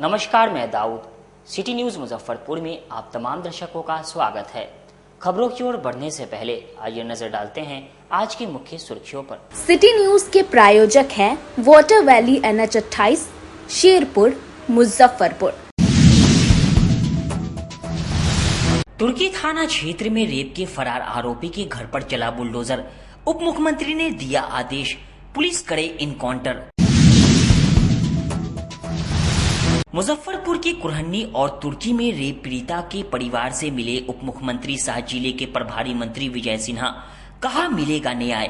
नमस्कार, मैं Dawood. City news Muzaffarpur में आप तमाम दर्शकों का स्वागत है। खबरों की ओर बढ़ने से पहले आइए नजर डालते हैं आज की मुख्य सुर्खियों पर। सिटी न्यूज के प्रायोजक हैं water valley NH 28 Sherpur Muzaffarpur. Turki थाना क्षेत्र में रेप के फरार आरोपी के घर पर चला बुलडोजर, उप मुख्यमंत्री ने दिया आदेश, पुलिस करे इनकाउंटर। मुजफ्फरपुर के कुरहन्नी और तुर्की में रेप पीड़िता के परिवार से मिले उप मुख्यमंत्री सह जिले के प्रभारी मंत्री विजय सिन्हा, कहा मिलेगा न्याय।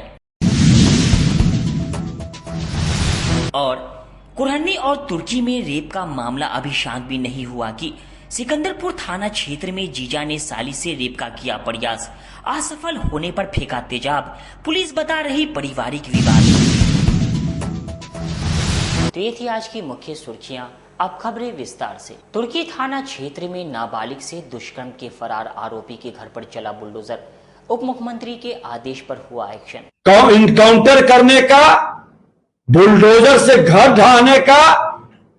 और कुरहन्नी और तुर्की में रेप का मामला अभी शांत भी नहीं हुआ कि सिकंदरपुर थाना क्षेत्र में जीजा ने साली से रेप का किया प्रयास, असफल होने पर फेंका तेजाब, पुलिस बता रही पारिवारिक विवाद। तो ये थी आज की मुख्य सुर्खियां। अब खबरें विस्तार से। तुर्की थाना क्षेत्र में नाबालिग से दुष्कर्म के फरार आरोपी के घर पर चला बुलडोजर, उप मुख्यमंत्री के आदेश पर हुआ एक्शन। इनकाउंटर करने का, बुलडोजर से घर ढहाने का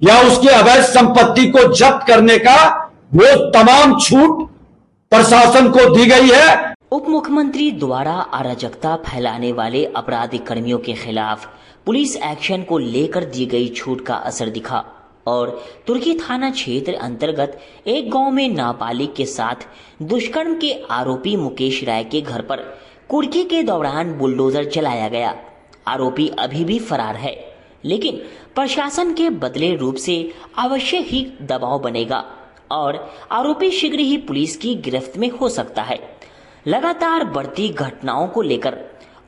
या उसकी अवैध संपत्ति को जब्त करने का वो तमाम छूट प्रशासन को दी गई है। उप मुख्यमंत्री द्वारा अराजकता फैलाने वाले आपराधिक कर्मियों के खिलाफ पुलिस एक्शन को लेकर दी गई छूट का असर दिखा और तुर्की थाना क्षेत्र अंतर्गत एक गांव में नाबालिग के साथ दुष्कर्म के आरोपी मुकेश राय के घर पर कुर्की के दौरान बुलडोजर चलाया गया। आरोपी अभी भी फरार है, लेकिन प्रशासन के बदले रूप से अवश्य ही दबाव बनेगा और आरोपी शीघ्र ही पुलिस की गिरफ्त में हो सकता है। लगातार बढ़ती घटनाओं को लेकर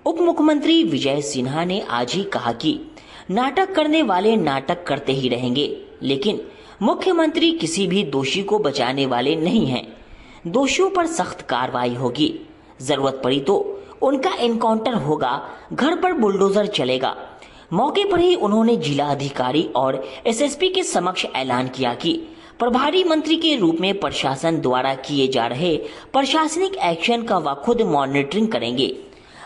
उप मुख्यमंत्री विजय सिन्हा ने आज ही कहा कि नाटक करने वाले नाटक करते ही रहेंगे, लेकिन मुख्यमंत्री किसी भी दोषी को बचाने वाले नहीं हैं। दोषियों पर सख्त कार्रवाई होगी, जरूरत पड़ी तो उनका एनकाउंटर होगा, घर पर बुलडोजर चलेगा। मौके पर ही उन्होंने जिला अधिकारी और SSP के समक्ष ऐलान किया कि प्रभारी मंत्री के रूप में प्रशासन द्वारा किए जा रहे प्रशासनिक एक्शन का वह खुद मॉनिटरिंग करेंगे।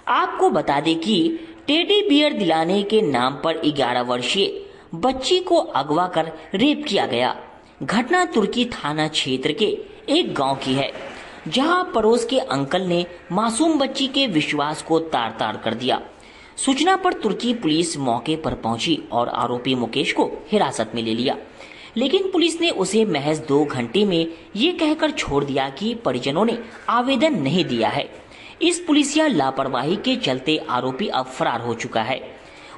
आपको बता दें कि टेडी बियर दिलाने के नाम पर 11 वर्षीय बच्ची को अगवा कर रेप किया गया। घटना तुर्की थाना क्षेत्र के एक गांव की है, जहां पड़ोस के अंकल ने मासूम बच्ची के विश्वास को तार तार कर दिया। सूचना पर तुर्की पुलिस मौके पर पहुंची और आरोपी मुकेश को हिरासत में ले लिया, लेकिन पुलिस ने उसे महज 2 घंटे में ये कहकर छोड़ दिया कि परिजनों ने आवेदन नहीं दिया है। इस पुलिसिया लापरवाही के चलते आरोपी अब फरार हो चुका है।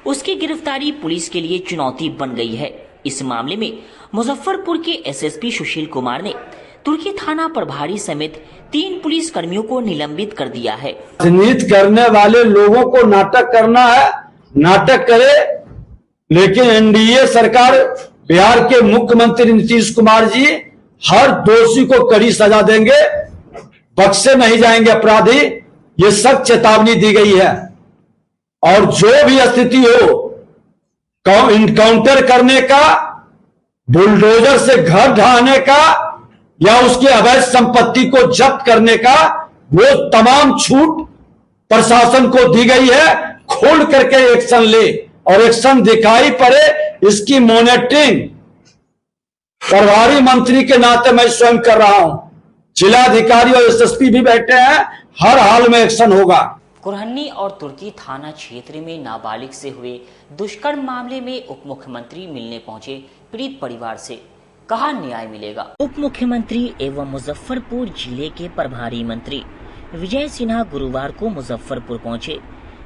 उसकी गिरफ्तारी पुलिस के लिए चुनौती बन गई है। इस मामले में मुजफ्फरपुर के SSP सुशील कुमार ने तुर्की थाना प्रभारी समेत 3 पुलिस कर्मियों को निलंबित कर दिया है। राजनीति करने वाले लोगों को नाटक करना है, नाटक करे, लेकिन NDA सरकार, बिहार के मुख्यमंत्री नीतीश कुमार जी हर दोषी को कड़ी सजा देंगे, बख्शे नहीं जाएंगे अपराधी। ये सख्त चेतावनी दी गई है और जो भी स्थिति हो, इनकाउंटर करने का, बुलडोजर से घर ढहाने का या उसकी अवैध संपत्ति को जब्त करने का वो तमाम छूट प्रशासन को दी गई है। खोल करके एक्शन ले और एक्शन दिखाई पड़े, इसकी मॉनिटरिंग प्रभारी मंत्री के नाते मैं स्वयं कर रहा हूं। जिलाधिकारी और SSP भी बैठे हैं, हर हाल में एक्शन होगा। कुरहन्नी और तुर्की थाना क्षेत्र में नाबालिग से हुए दुष्कर्म मामले में उप मुख्यमंत्री मिलने पहुंचे पीड़ित परिवार से, कहा न्याय मिलेगा। उप मुख्यमंत्री एवं मुजफ्फरपुर जिले के प्रभारी मंत्री विजय सिन्हा गुरुवार को मुजफ्फरपुर पहुंचे,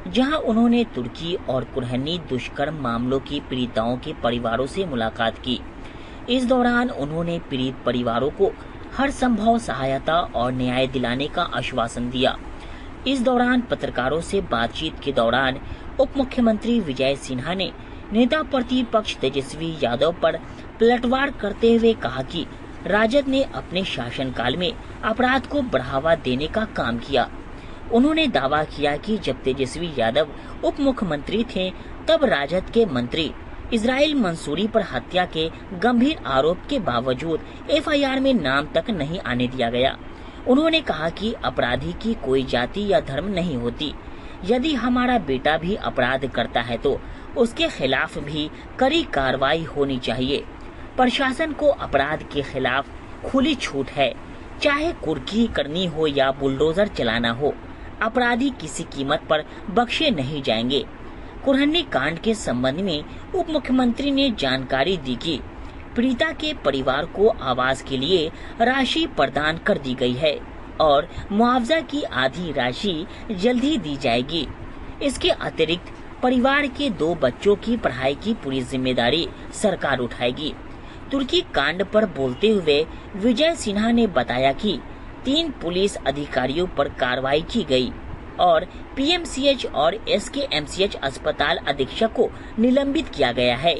जहां उन्होंने तुर्की और कुरहन्नी दुष्कर्म मामलों की पीड़िताओं के परिवारों से मुलाकात की। इस दौरान उन्होंने पीड़ित परिवारों को हर संभव सहायता और न्याय दिलाने का आश्वासन दिया। इस दौरान पत्रकारों से बातचीत के दौरान उप मुख्यमंत्री विजय सिन्हा ने नेता प्रतिपक्ष तेजस्वी यादव पर पलटवार करते हुए कहा कि राजद ने अपने शासनकाल में अपराध को बढ़ावा देने का काम किया। उन्होंने दावा किया कि जब तेजस्वी यादव उप मुख्यमंत्री थे तब राजद के मंत्री इस्राइल मंसूरी पर हत्या के गंभीर आरोप के बावजूद FIR में नाम तक नहीं आने दिया गया। उन्होंने कहा कि अपराधी की कोई जाति या धर्म नहीं होती। यदि हमारा बेटा भी अपराध करता है तो उसके खिलाफ भी कड़ी कार्रवाई होनी चाहिए। प्रशासन को अपराध के खिलाफ खुली छूट है, चाहे कुर्की करनी हो या बुलडोजर चलाना हो, अपराधी किसी कीमत पर बख्शे नहीं जाएंगे। कुरहनी कांड के संबंध में उप मुख्यमंत्री ने जानकारी दी कि पीड़िता के परिवार को आवास के लिए राशि प्रदान कर दी गई है और मुआवजा की आधी राशि जल्द ही दी जाएगी। इसके अतिरिक्त परिवार के 2 बच्चों की पढ़ाई की पूरी जिम्मेदारी सरकार उठाएगी। तुर्की कांड पर बोलते हुए विजय सिन्हा ने बताया कि 3 पुलिस अधिकारियों पर कार्रवाई की गई और पीएमसीएच और एसकेएमसीएच अस्पताल अधीक्षक को निलंबित किया गया है।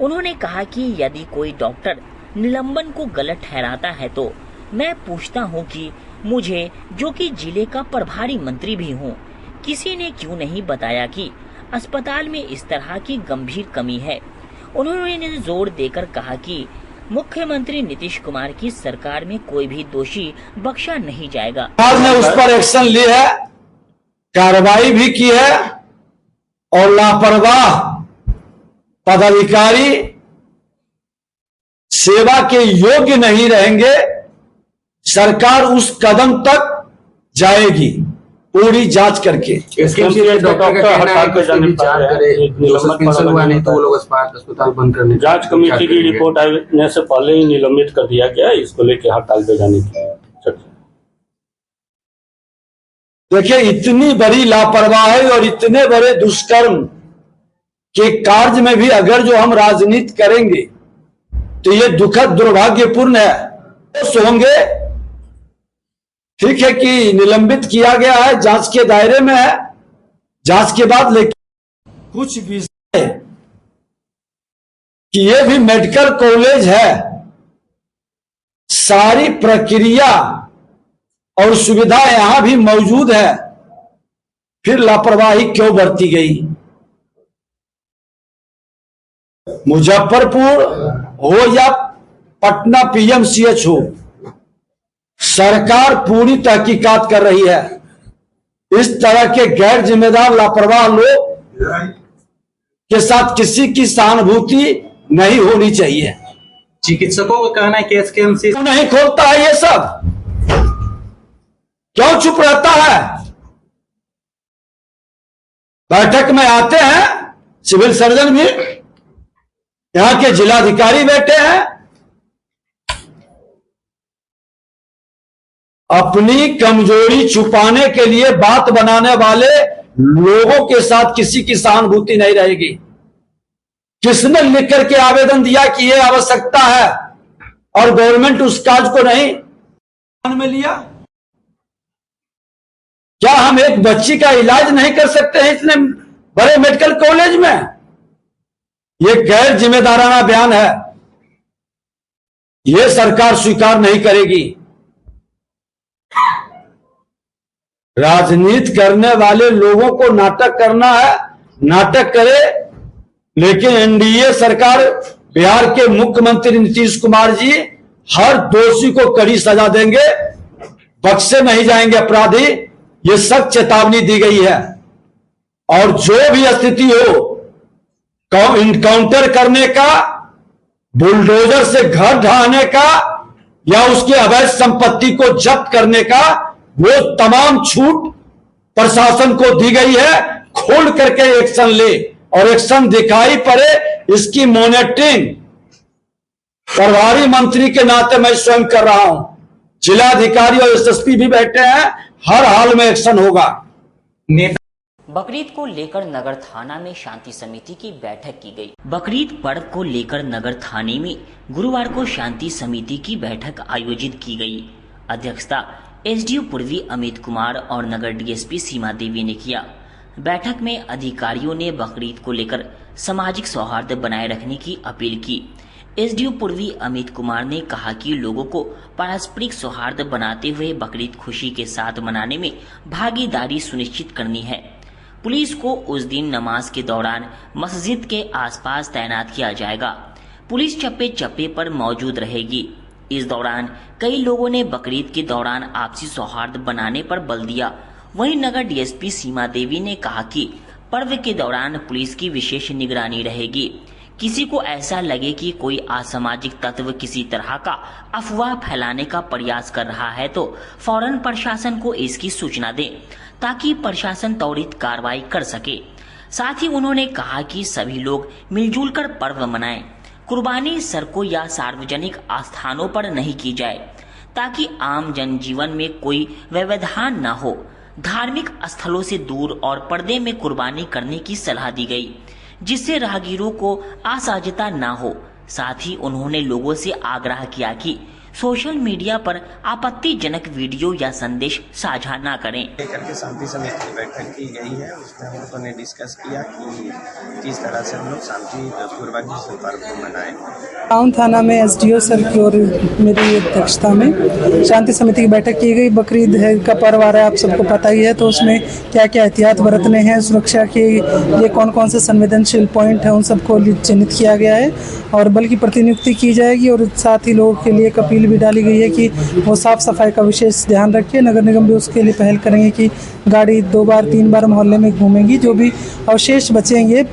उन्होंने कहा कि यदि कोई डॉक्टर निलंबन को गलत ठहराता है तो मैं पूछता हूं कि मुझे, जो कि जिले का प्रभारी मंत्री भी हूं, किसी ने क्यों नहीं बताया कि अस्पताल में इस तरह की गंभीर कमी है। उन्होंने जोर देकर कहा कि मुख्यमंत्री नीतीश कुमार की सरकार में कोई भी दोषी बख्शा नहीं जाएगा। सरकार ने उस पर एक्शन ली है, कार्रवाई भी की है और लापरवाह पदाधिकारी सेवा के योग्य नहीं रहेंगे। सरकार उस कदम तक जाएगी पूरी जांच करके। अस्पताल बंद करने जांच कमेटी की रिपोर्ट आने से पहले ही निलंबित कर दिया गया, इसको लेकर हड़ताल पे जाने की चर्चा। देखिए, इतनी बड़ी लापरवाही और इतने बड़े दुष्कर्म के कार्य में भी अगर जो हम राजनीति करेंगे तो ये दुखद दुर्भाग्यपूर्ण है। तो होंगे, ठीक है कि निलंबित किया गया है, जांच के दायरे में है, जांच के बाद लेकिन कुछ विषय कि ये भी मेडिकल कॉलेज है, सारी प्रक्रिया और सुविधा यहां भी मौजूद है, फिर लापरवाही क्यों बरती गई। मुजफ्फरपुर हो या पटना पीएमसीएच हो, सरकार पूरी तहकीकात कर रही है। इस तरह के गैर जिम्मेदार लापरवाह लोग के साथ किसी की सहानुभूति नहीं होनी चाहिए। चिकित्सकों का कहना है कि एसकेएमसी क्यों नहीं खोलता है, ये सब क्यों चुप रहता है। बैठक में आते हैं सिविल सर्जन भी, यहां के जिलाधिकारी बैठे हैं, अपनी कमजोरी छुपाने के लिए बात बनाने वाले लोगों के साथ किसी की सहानुभूति नहीं रहेगी। किसने लिख करके आवेदन दिया कि यह आवश्यकता है और गवर्नमेंट उस काज को नहीं ध्यान में लिया। क्या हम एक बच्ची का इलाज नहीं कर सकते हैं इतने बड़े मेडिकल कॉलेज में? यह गैर जिम्मेदाराना बयान है, यह सरकार स्वीकार नहीं करेगी। राजनीति करने वाले लोगों को नाटक करना है, नाटक करे, लेकिन एनडीए सरकार, बिहार के मुख्यमंत्री नीतीश कुमार जी हर दोषी को कड़ी सजा देंगे, बख्शे नहीं जाएंगे अपराधी। ये सख्त चेतावनी दी गई है और जो भी स्थिति हो, इनकाउंटर करने का, बुलडोजर से घर ढहाने का या उसकी अवैध संपत्ति को जब्त करने का, वो तमाम छूट प्रशासन को दी गई है। खोल करके एक्शन ले और एक्शन दिखाई पड़े, इसकी मॉनिटरिंग प्रभारी मंत्री के नाते मैं स्वयं कर रहा हूं। जिलाधिकारी और एसएसपी भी बैठे हैं, हर हाल में एक्शन होगा। बकरीद को लेकर नगर थाना में शांति समिति की बैठक की गई। बकरीद पर्व को लेकर नगर थाने में गुरुवार को शांति समिति की बैठक आयोजित की गई। अध्यक्षता एसडीओ पूर्वी अमित कुमार और नगर डीएसपी सीमा देवी ने किया। बैठक में अधिकारियों ने बकरीद को लेकर सामाजिक सौहार्द बनाए रखने की अपील की। एसडीओ पूर्वी अमित कुमार ने कहा कि लोगों को पारस्परिक सौहार्द बनाते हुए बकरीद खुशी के साथ मनाने में भागीदारी सुनिश्चित करनी है। पुलिस को उस दिन नमाज के दौरान मस्जिद के आसपास तैनात किया जाएगा। पुलिस चप्पे चप्पे पर मौजूद रहेगी। इस दौरान कई लोगों ने बकरीद के दौरान आपसी सौहार्द बनाने पर बल दिया। वहीं नगर डीएसपी सीमा देवी ने कहा कि पर्व के दौरान पुलिस की विशेष निगरानी रहेगी, किसी को ऐसा लगे कि कोई असामाजिक तत्व किसी तरह का अफवाह फैलाने का प्रयास कर रहा है तो फौरन प्रशासन को इसकी सूचना दें ताकि प्रशासन त्वरित कार्रवाई कर सके। साथ ही उन्होंने कहा कि सभी लोग मिलजुल कर पर्व मनाएं। कुर्बानी सड़कों या सार्वजनिक स्थानों पर नहीं की जाए ताकि आम जनजीवन में कोई व्यवधान न हो। धार्मिक स्थलों से दूर और पर्दे में कुर्बानी करने की सलाह दी गई जिससे राहगीरों को असहजता न हो। साथ ही उन्होंने लोगों से आग्रह किया कि सोशल मीडिया पर आपत्तिजनक वीडियो या संदेश साझा न करें। लेकर के शांति समिति की बैठक की गई है, उसमें हम लोगों ने डिस्कस किया कि किस तरह से हम लोग शांति पूर्वक इस पर्व को मनाएं। टाउन थाना में एसडीओ सर की और मेरी अध्यक्षता में शांति समिति की बैठक की गई। बकरीद का पर्व आ रहा है, आप सबको पता ही है, तो उसमें क्या क्या एहतियात बरतने हैं, सुरक्षा के लिए कौन कौन से संवेदनशील पॉइंट हैं, उन सबको चिन्हित किया गया है और बल की प्रतिनियुक्ति की जाएगी। और साथ ही लोगों के लिए एक अपील भी डाली गई है कि वो साफ सफाई का विशेष ध्यान रखें। नगर निगम भी उसके लिए पहल करेंगे कि गाड़ी 2 बार 3 बार मोहल्ले में घूमेंगी। जो भी अवशेष बचेंगे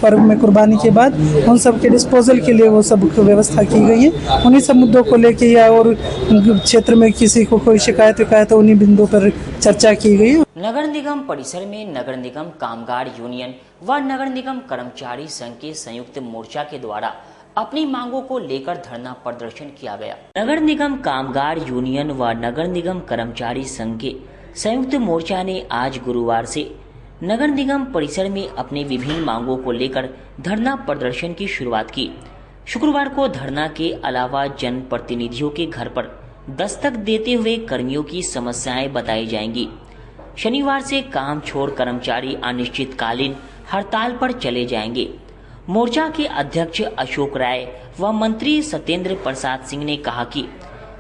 पर्व में कुर्बानी के बाद उन सब के डिस्पोजल के लिए वो सब व्यवस्था की गई है। उन्हीं सब मुद्दों को लेके या और क्षेत्र में किसी को कोई शिकायत है उन्हीं बिंदुओं पर चर्चा की गई है। नगर निगम परिसर में नगर निगम कामगार यूनियन व नगर निगम कर्मचारी संघ के संयुक्त मोर्चा के द्वारा अपनी मांगों को लेकर धरना प्रदर्शन किया गया। नगर निगम कामगार यूनियन व नगर निगम कर्मचारी संघ के संयुक्त मोर्चा ने आज गुरुवार से नगर निगम परिसर में अपने विभिन्न मांगों को लेकर धरना प्रदर्शन की शुरुआत की। शुक्रवार को धरना के अलावा जनप्रतिनिधियों के घर पर दस्तक देते हुए कर्मियों की समस्याएं बताई जाएंगी। शनिवार से काम छोड़ कर्मचारी अनिश्चितकालीन हड़ताल पर चले जाएंगे। मोर्चा के अध्यक्ष अशोक राय व मंत्री सत्येंद्र प्रसाद सिंह ने कहा कि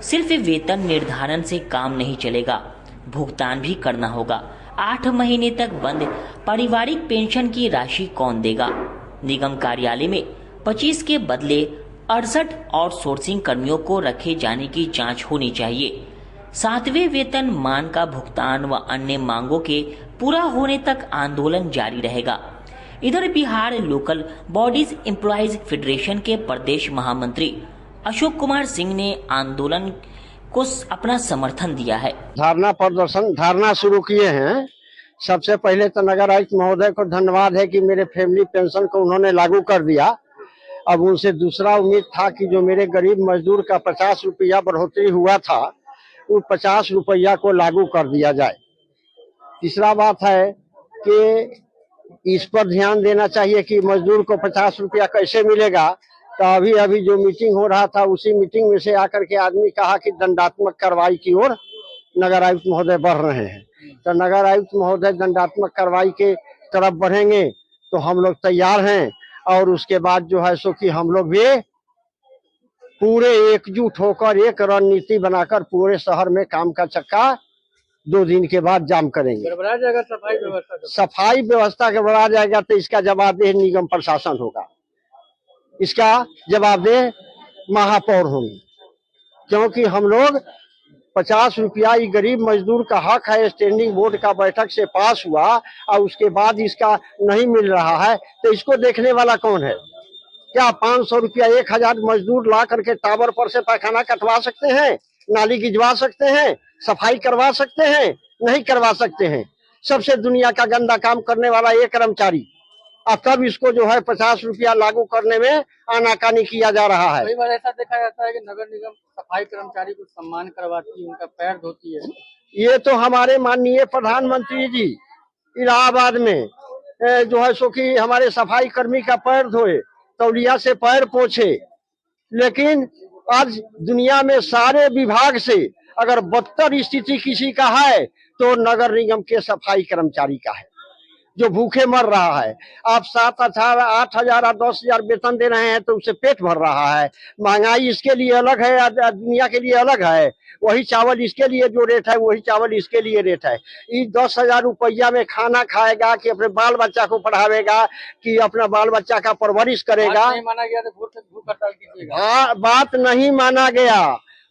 सिर्फ वेतन निर्धारण से काम नहीं चलेगा, भुगतान भी करना होगा। 8 महीने तक बंद पारिवारिक पेंशन की राशि कौन देगा? निगम कार्यालय में 25 के बदले 68 आउटसोर्सिंग कर्मियों को रखे जाने की जांच होनी चाहिए। 7वें वेतन मान का भुगतान व अन्य मांगों के पूरा होने तक आंदोलन जारी रहेगा। इधर Bihar local bodies employees federation के प्रदेश महामंत्री अशोक कुमार सिंह ने आंदोलन को अपना समर्थन दिया है। धारणा शुरू किए हैं। सबसे पहले तो नगर आयुक्त महोदय को धन्यवाद है कि मेरे फैमिली पेंशन को उन्होंने लागू कर दिया। अब उनसे दूसरा उम्मीद था कि जो मेरे गरीब मजदूर का 50 रुपया बढ़ोतरी हुआ था, वो 50 रुपया को लागू कर दिया जाए। तीसरा बात है कि इस पर ध्यान देना चाहिए कि मजदूर को 50 रुपया कैसे मिलेगा। तो अभी जो मीटिंग हो रहा था, उसी मीटिंग में से आकर के आदमी कहा कि दंडात्मक कार्रवाई की ओर नगर आयुक्त महोदय बढ़ रहे हैं। तो नगर आयुक्त महोदय दंडात्मक कार्रवाई के तरफ बढ़ेंगे तो हम लोग तैयार हैं। और उसके बाद जो है सो कि हम लोग भी पूरे एकजुट होकर एक रणनीति बनाकर पूरे शहर में काम का चक्का 2 दिन के बाद जाम करेंगे। गड़बड़ा जाएगा सफाई व्यवस्था गड़बड़ा जाएगा तो इसका जवाबदेह निगम प्रशासन होगा, इसका जवाबदेह महापौर होंगे। क्योंकि हम लोग 50 रुपया ये गरीब मजदूर का हक है, स्टैंडिंग बोर्ड का बैठक से पास हुआ और उसके बाद इसका नहीं मिल रहा है, तो इसको देखने वाला कौन है? क्या 500 रुपया 1000 मजदूर ला करके टावर पर से पैखाना कटवा सकते हैं, नाली गिजवा सकते हैं, सफाई करवा सकते हैं? नहीं करवा सकते हैं। सबसे दुनिया का गंदा काम करने वाला ये कर्मचारी, अब तब इसको जो है 50 रुपया लागू करने में आनाकानी किया जा रहा है। कई बार ऐसा देखा जाता है कि नगर निगम सफाई कर्मचारी को सम्मान करवाती है, उनका पैर धोती है। ये तो हमारे माननीय प्रधानमंत्री जी इलाहाबाद में जो है सो कि हमारे सफाई कर्मी का पैर धोए, तौलिया से पैर पोछे। लेकिन आज दुनिया में सारे विभाग से अगर बदतर स्थिति किसी का है तो नगर निगम के सफाई कर्मचारी का है, जो भूखे मर रहा है। आप 7,000, 8,000 और 10,000 वेतन दे रहे हैं तो उससे पेट भर रहा है। महंगाई इसके लिए अलग है, दुनिया के लिए अलग है। वही चावल इसके लिए जो रेट है, वही चावल इसके लिए रेट है। ये 10,000 रुपया में खाना खाएगा कि अपने बाल बच्चा को पढ़ावेगा कि अपना बाल बच्चा का परवरिश करेगा? नहीं माना गया तो भूख हड़ताल कीजिएगा। हाँ, बात नहीं माना गया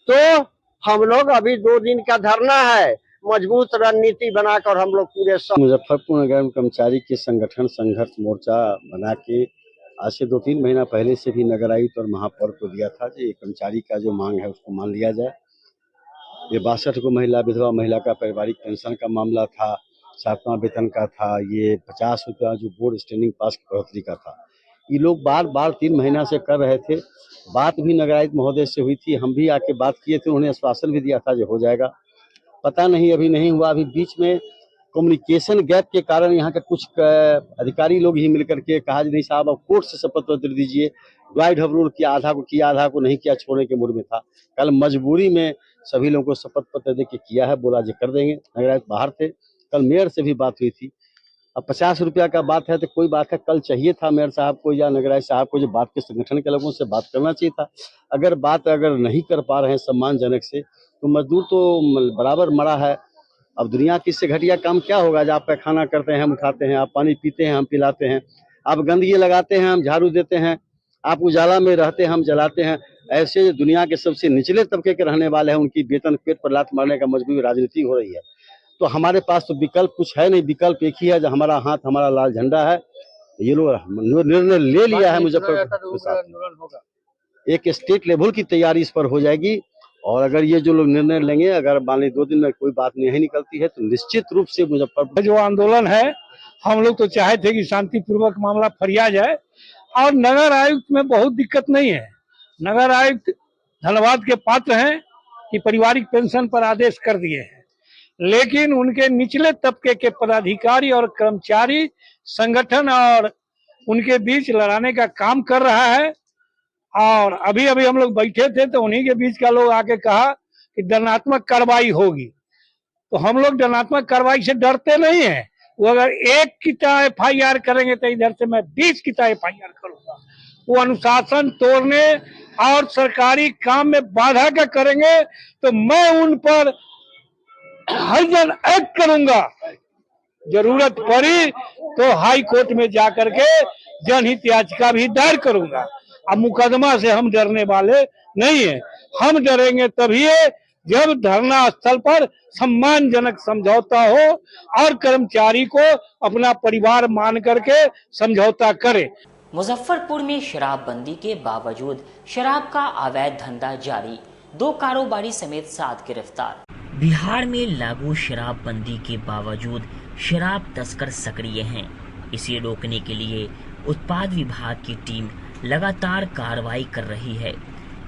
तो हम लोग अभी 2 दिन का धरना है, मजबूत रणनीति बनाकर हम लोग पूरे मुजफ्फरपुर नगर कर्मचारी के संगठन संघर्ष मोर्चा बना के आज से 2-3 महीना पहले से भी नगर आयुक्त और महापौर को दिया था कि कर्मचारी का जो मांग है उसको मान लिया जाए। ये 62 को महिला विधवा महिला का पारिवारिक पेंशन का मामला था, 7वां वेतन का था, ये 50 रुपया जो बोर्ड स्टैंडिंग पास की बढ़ोतरी का था। ये लोग बार बार 3 महीना से कर रहे थे। बात भी नगर आयुक्त महोदय से हुई थी, हम भी आके बात किए थे, उन्होंने आश्वासन भी दिया था जो हो जाएगा। पता नहीं अभी नहीं हुआ। अभी बीच में कम्युनिकेशन गैप के कारण यहाँ के कुछ अधिकारी लोग ही मिलकर के कहा नहीं साहब अब कोर्ट से शपथ पत्र दीजिए, डिवाइड ऑफ रूल किया, आधा को किया आधा को नहीं किया, छोड़ने के मूड में था। कल मजबूरी में सभी लोगों को शपथ पत्र दे के किया है, बोला जी कर देंगे। नगर आयुक्त बाहर थे, कल मेयर से भी बात हुई थी। अब 50 रुपया का बात है तो कोई बात है, कल चाहिए था मेयर साहब को या नगर आयुक्त साहब को जो बात के संगठन के लोगों से बात करना चाहिए था। अगर नहीं कर पा रहे हैं सम्मानजनक से तो मजदूर तो बराबर मरा है। अब दुनिया की इससे घटिया काम क्या होगा? जब आप पैखाना करते हैं हम उठाते हैं, आप पानी पीते हैं हम पिलाते हैं, आप गंदगी लगाते हैं हम झाड़ू देते हैं, आप उजाला में रहते हैं हम जलाते हैं। ऐसे दुनिया के सबसे निचले तबके के रहने वाले हैं, उनकी वेतन पेट पर लात मारने का मजबूरी राजनीति हो रही है। तो हमारे पास तो विकल्प कुछ है नहीं, विकल्प एक ही है, जो हमारा हाथ हमारा लाल झंडा है। ये लोग निर्णय ले लिया है मुजफ्फरपुर, एक स्टेट लेवल की तैयारी इस पर हो जाएगी। और अगर ये जो लोग निर्णय लेंगे, अगर मान ली 2 दिन में कोई बात नहीं निकलती है तो निश्चित रूप से मुजफ्फरपुर जो आंदोलन है, हम लोग तो चाहे थे कि शांतिपूर्वक मामला फरिया जाए और नगर आयुक्त में बहुत दिक्कत नहीं है। नगर आयुक्त धन्यवाद के पात्र हैं कि पारिवारिक पेंशन पर आदेश कर दिए हैं, लेकिन उनके निचले तबके के पदाधिकारी और कर्मचारी संगठन और उनके बीच लड़ाने का काम कर रहा है। और अभी हम लोग बैठे थे तो उन्हीं के बीच का लोग आके कहा कि दंडात्मक कार्रवाई होगी, तो हम लोग दंडात्मक कार्रवाई से डरते नहीं है। वो अगर 1 किता FIR करेंगे तो इधर से मैं 20 किता FIR करूंगा। वो अनुशासन तोड़ने और सरकारी काम में बाधा का करेंगे तो मैं उन पर हरजन एक्ट करूंगा। जरूरत पड़ी तो हाई कोर्ट में जाकर के जनहित याचिका भी दायर करूंगा। अब मुकदमा से हम डरने वाले नहीं है। हम डरेंगे तभी जब धरना स्थल पर सम्मानजनक समझौता हो और कर्मचारी को अपना परिवार मान करके समझौता करे। मुजफ्फरपुर में शराबबंदी के बावजूद शराब का अवैध धंधा जारी, 2 कारोबारी समेत 7 गिरफ्तार। बिहार में लागू शराबबंदी के बावजूद शराब तस्कर सक्रिय हैं। इसे रोकने के लिए उत्पाद विभाग की टीम लगातार कार्रवाई कर रही है।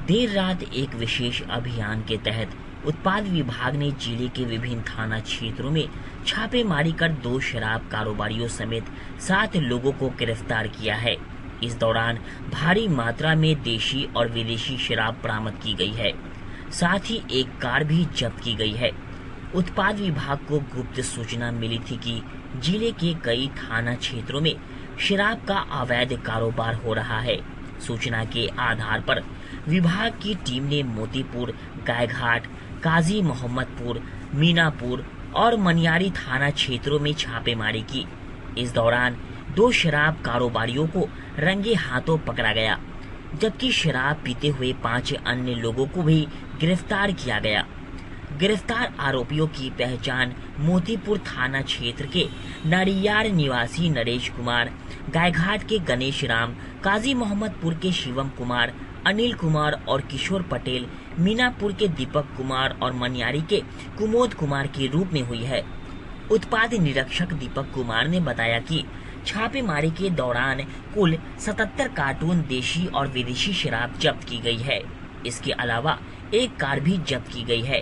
देर रात एक विशेष अभियान के तहत उत्पाद विभाग ने जिले के विभिन्न थाना क्षेत्रों में छापेमारी कर 2 शराब कारोबारियों समेत 7 लोगों को गिरफ्तार किया है। इस दौरान भारी मात्रा में देशी और विदेशी शराब बरामद की गई है। साथ ही एक कार भी जब्त की गई है। उत्पाद विभाग को गुप्त सूचना मिली थी कि जिले के कई थाना क्षेत्रों में शराब का अवैध कारोबार हो रहा है। सूचना के आधार पर विभाग की टीम ने मोतीपुर, गायघाट, काजी मोहम्मदपुर, मीनापुर और मनियारी थाना क्षेत्रों में छापेमारी की। इस दौरान 2 शराब कारोबारियों को रंगे हाथों पकड़ा गया, जबकि शराब पीते हुए 5 अन्य लोगों को भी गिरफ्तार किया गया। गिरफ्तार आरोपियों की पहचान मोतीपुर थाना क्षेत्र के नारियार निवासी नरेश कुमार, गायघाट के गणेश राम, काजी मोहम्मदपुर के शिवम कुमार, अनिल कुमार और किशोर पटेल, मीनापुर के दीपक कुमार और मनियारी के कुमोद कुमार के रूप में हुई है। उत्पाद निरीक्षक दीपक कुमार ने बताया कि छापेमारी के दौरान कुल 77 कार्टून देशी और विदेशी शराब जब्त की गई है। इसके अलावा एक कार भी जब्त की गई है,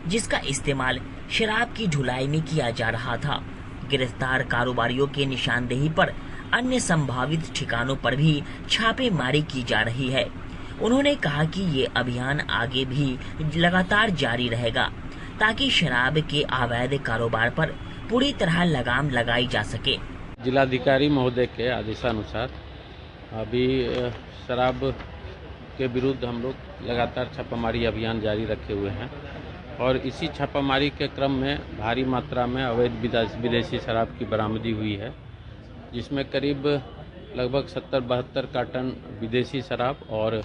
जिसका इस्तेमाल शराब की ढुलाई में किया जा रहा था। गिरफ्तार कारोबारियों के निशानदेही पर अन्य संभावित ठिकानों पर भी छापेमारी की जा रही है। उन्होंने कहा कि ये अभियान आगे भी लगातार जारी रहेगा ताकि शराब के अवैध कारोबार पर पूरी तरह लगाम लगाई जा सके। जिलाधिकारी महोदय के आदेशानुसार अभी शराब के विरुद्ध हम लोग लगातार छापामारी अभियान जारी रखे हुए हैं और इसी छापामारी के क्रम में भारी मात्रा में अवैध विदेशी शराब की बरामदी हुई है, जिसमें करीब लगभग 70-72 कार्टन विदेशी शराब और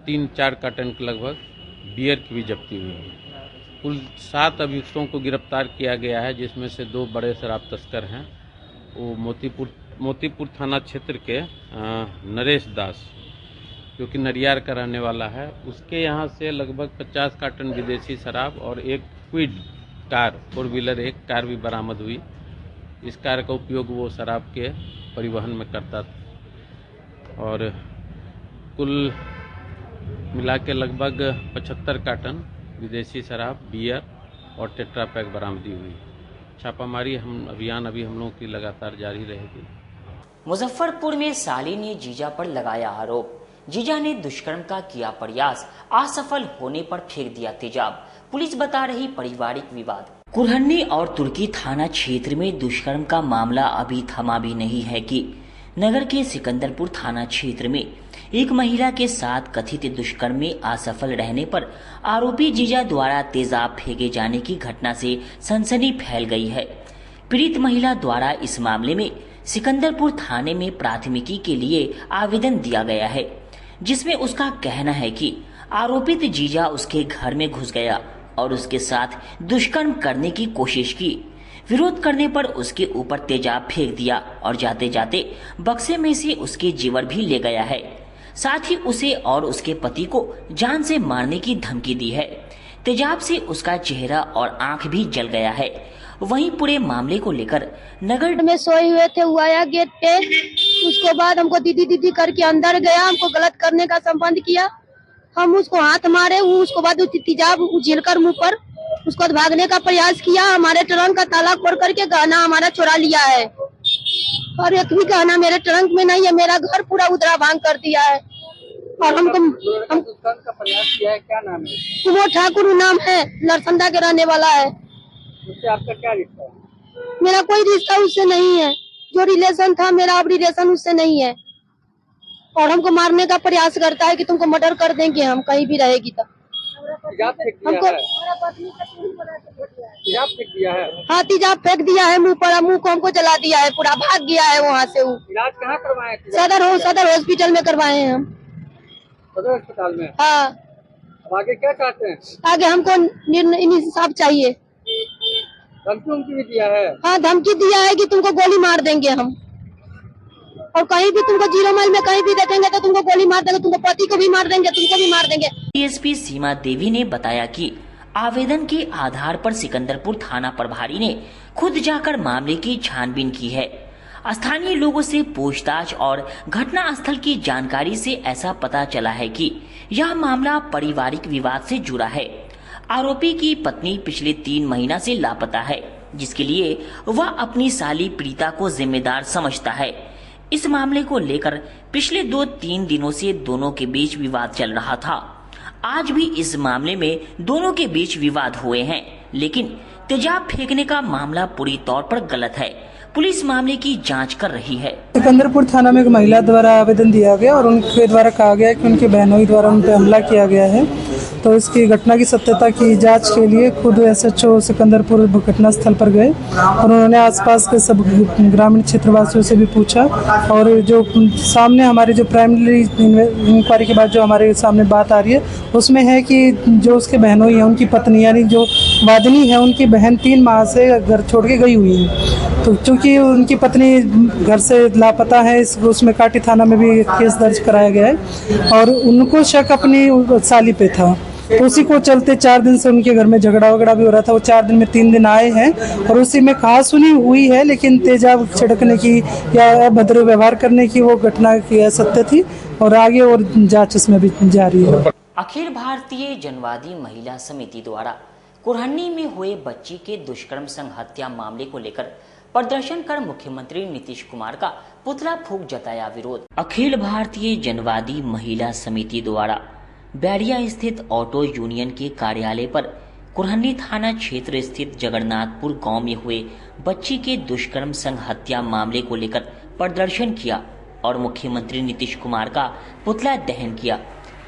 3-4 कार्टन के लगभग बियर की भी जब्ती हुई है। कुल 7 अभियुक्तों को गिरफ्तार किया गया है, जिसमें से 2 बड़े शराब तस्कर हैं। वो मोतीपुर मोतीपुर थाना क्षेत्र के नरेश दास, जो कि नरियार का रहने वाला है, उसके यहाँ से लगभग 50 कार्टन विदेशी शराब और एक क्विड कार 4 व्हीलर एक कार भी बरामद हुई। इस कार का उपयोग वो शराब के परिवहन में करता था और कुल मिला के लगभग 75 कार्टन विदेशी शराब, बियर और टेट्रा पैक बरामदी हुई। छापामारी अभियान अभी हम लोगों की लगातार जारी रहेगी। मुजफ्फरपुर में साली ने जीजा पर लगाया आरोप। जीजा ने दुष्कर्म का किया प्रयास, असफल होने पर फेंक दिया तेजाब। पुलिस बता रही पारिवारिक विवाद। कुरहन्नी और तुर्की थाना क्षेत्र में दुष्कर्म का मामला अभी थमा भी नहीं है कि नगर के सिकंदरपुर थाना क्षेत्र में एक महिला के साथ कथित दुष्कर्म में असफल रहने पर आरोपी जीजा द्वारा तेजाब फेंके जाने की घटना से सनसनी फैल गई है। पीड़ित महिला द्वारा इस मामले में सिकंदरपुर थाने में प्राथमिकी के लिए आवेदन दिया गया है, जिसमें उसका कहना है कि आरोपित जीजा उसके घर में घुस गया और उसके साथ दुष्कर्म करने की कोशिश की। विरोध करने पर उसके ऊपर तेजाब फेंक दिया और जाते जाते बक्से में से उसके जेवर भी ले गया है। साथ ही उसे और उसके पति को जान से मारने की धमकी दी है। तेजाब से उसका चेहरा और आंख भी जल गया है। वहीं पूरे मामले को लेकर नगर में सोए हुए थे, वो आया गेट पे, उसको बाद हमको दीदी दीदी करके अंदर गया, हमको गलत करने का संबंध किया। हम उसको हाथ मारे, उसको बाद तेजाब उछलकर मुंह पर उसको भागने का प्रयास किया। हमारे ट्रंक का ताला खोल करके गहना हमारा चुरा लिया है और एक भी गहना मेरे ट्रंक में नहीं है। मेरा घर पूरा उधरा भांग कर दिया है और हम का प्रयास किया है। क्या नाम है? कुमोर ठाकुर नाम है, लरसंदा के रहने वाला है। उससे आपका क्या रिश्ता है? मेरा कोई रिश्ता उससे नहीं है। जो रिलेशन था मेरा, अब रिलेशन उससे नहीं है और हमको मारने का प्रयास करता है कि तुमको मर्डर कर देंगे हम, कहीं भी रहेगी तो। हमको हाँ तेजाब फेंक दिया है मुंह पर, मुंह को हमको जला दिया है, पूरा भाग गया है वहाँ से। वो इलाज कहाँ करवाए? सदर हॉस्पिटल में करवाए हैं हम। सदर अस्पताल में? हाँ। अब आगे क्या चाहते हैं? आगे हमको इंसाफ चाहिए। धमकी भी दिया है? हाँ धमकी दिया है कि तुमको गोली मार देंगे हम, और कहीं भी तुमको 0 माइल में कहीं भी देखेंगे तो तुमको गोली मार देंगे, तुमको पति को भी मार देंगे, तुमको भी मार देंगे। डीएसपी सीमा देवी ने बताया कि आवेदन के आधार पर सिकंदरपुर थाना प्रभारी ने खुद जाकर मामले की छानबीन की है। स्थानीय लोगों से पूछताछ और घटना स्थल की जानकारी से ऐसा पता चला है कि यह मामला पारिवारिक विवाद से जुड़ा है। आरोपी की पत्नी पिछले 3 महीना से लापता है, जिसके लिए वह अपनी साली प्रीता को जिम्मेदार समझता है। इस मामले को लेकर पिछले 2-3 दिनों से दोनों के बीच विवाद चल रहा था। आज भी इस मामले में दोनों के बीच विवाद हुए हैं, लेकिन तेजाब फेंकने का मामला पूरी तौर पर गलत है। पुलिस मामले की जांच कर रही है। सिकंदरपुर थाना में एक महिला द्वारा आवेदन दिया गया और उनके द्वारा कहा गया कि उनके बहनोई द्वारा उन पर हमला किया गया है, तो इसकी घटना की सत्यता की जांच के लिए खुद SHO सिकंदरपुर घटना स्थल पर गए और उन्होंने आसपास के सब ग्रामीण क्षेत्रवासियों से भी पूछा और जो सामने हमारे जो प्राइमरी इंक्वायरी के बाद जो हमारे सामने बात आ रही है उसमें है कि जो उसके बहनोई है, उनकी पत्नी यानी जो वादिनी है, उनकी बहन 3 माह से घर छोड़ के गई हुई है। तो चूँकि उनकी पत्नी घर से लापता है, उसमें काटी थाना में भी केस दर्ज कराया गया है और उनको शक अपनी साली पे था, तो उसी को चलते 4 दिन से उनके घर में झगड़ा वगड़ा भी हो रहा था। वो 4 दिन में 3 दिन आए हैं और उसी में कहासुनी हुई है, लेकिन तेजाब छिड़कने की या अभद्र व्यवहार करने की वो घटना की सत्य थी और आगे और जांच इसमें भी जारी है। अखिल भारतीय जनवादी महिला समिति द्वारा कुरहन्नी में हुए बच्ची के दुष्कर्म संग हत्या मामले को लेकर प्रदर्शन कर मुख्यमंत्री नीतीश कुमार का पुतला फूंक जताया विरोध। अखिल भारतीय जनवादी महिला समिति द्वारा बैरिया स्थित ऑटो यूनियन के कार्यालय पर कुरहन्नी थाना क्षेत्र स्थित जगन्नाथपुर गांव में हुए बच्ची के दुष्कर्म संग हत्या मामले को लेकर प्रदर्शन किया और मुख्यमंत्री नीतीश कुमार का पुतला दहन किया।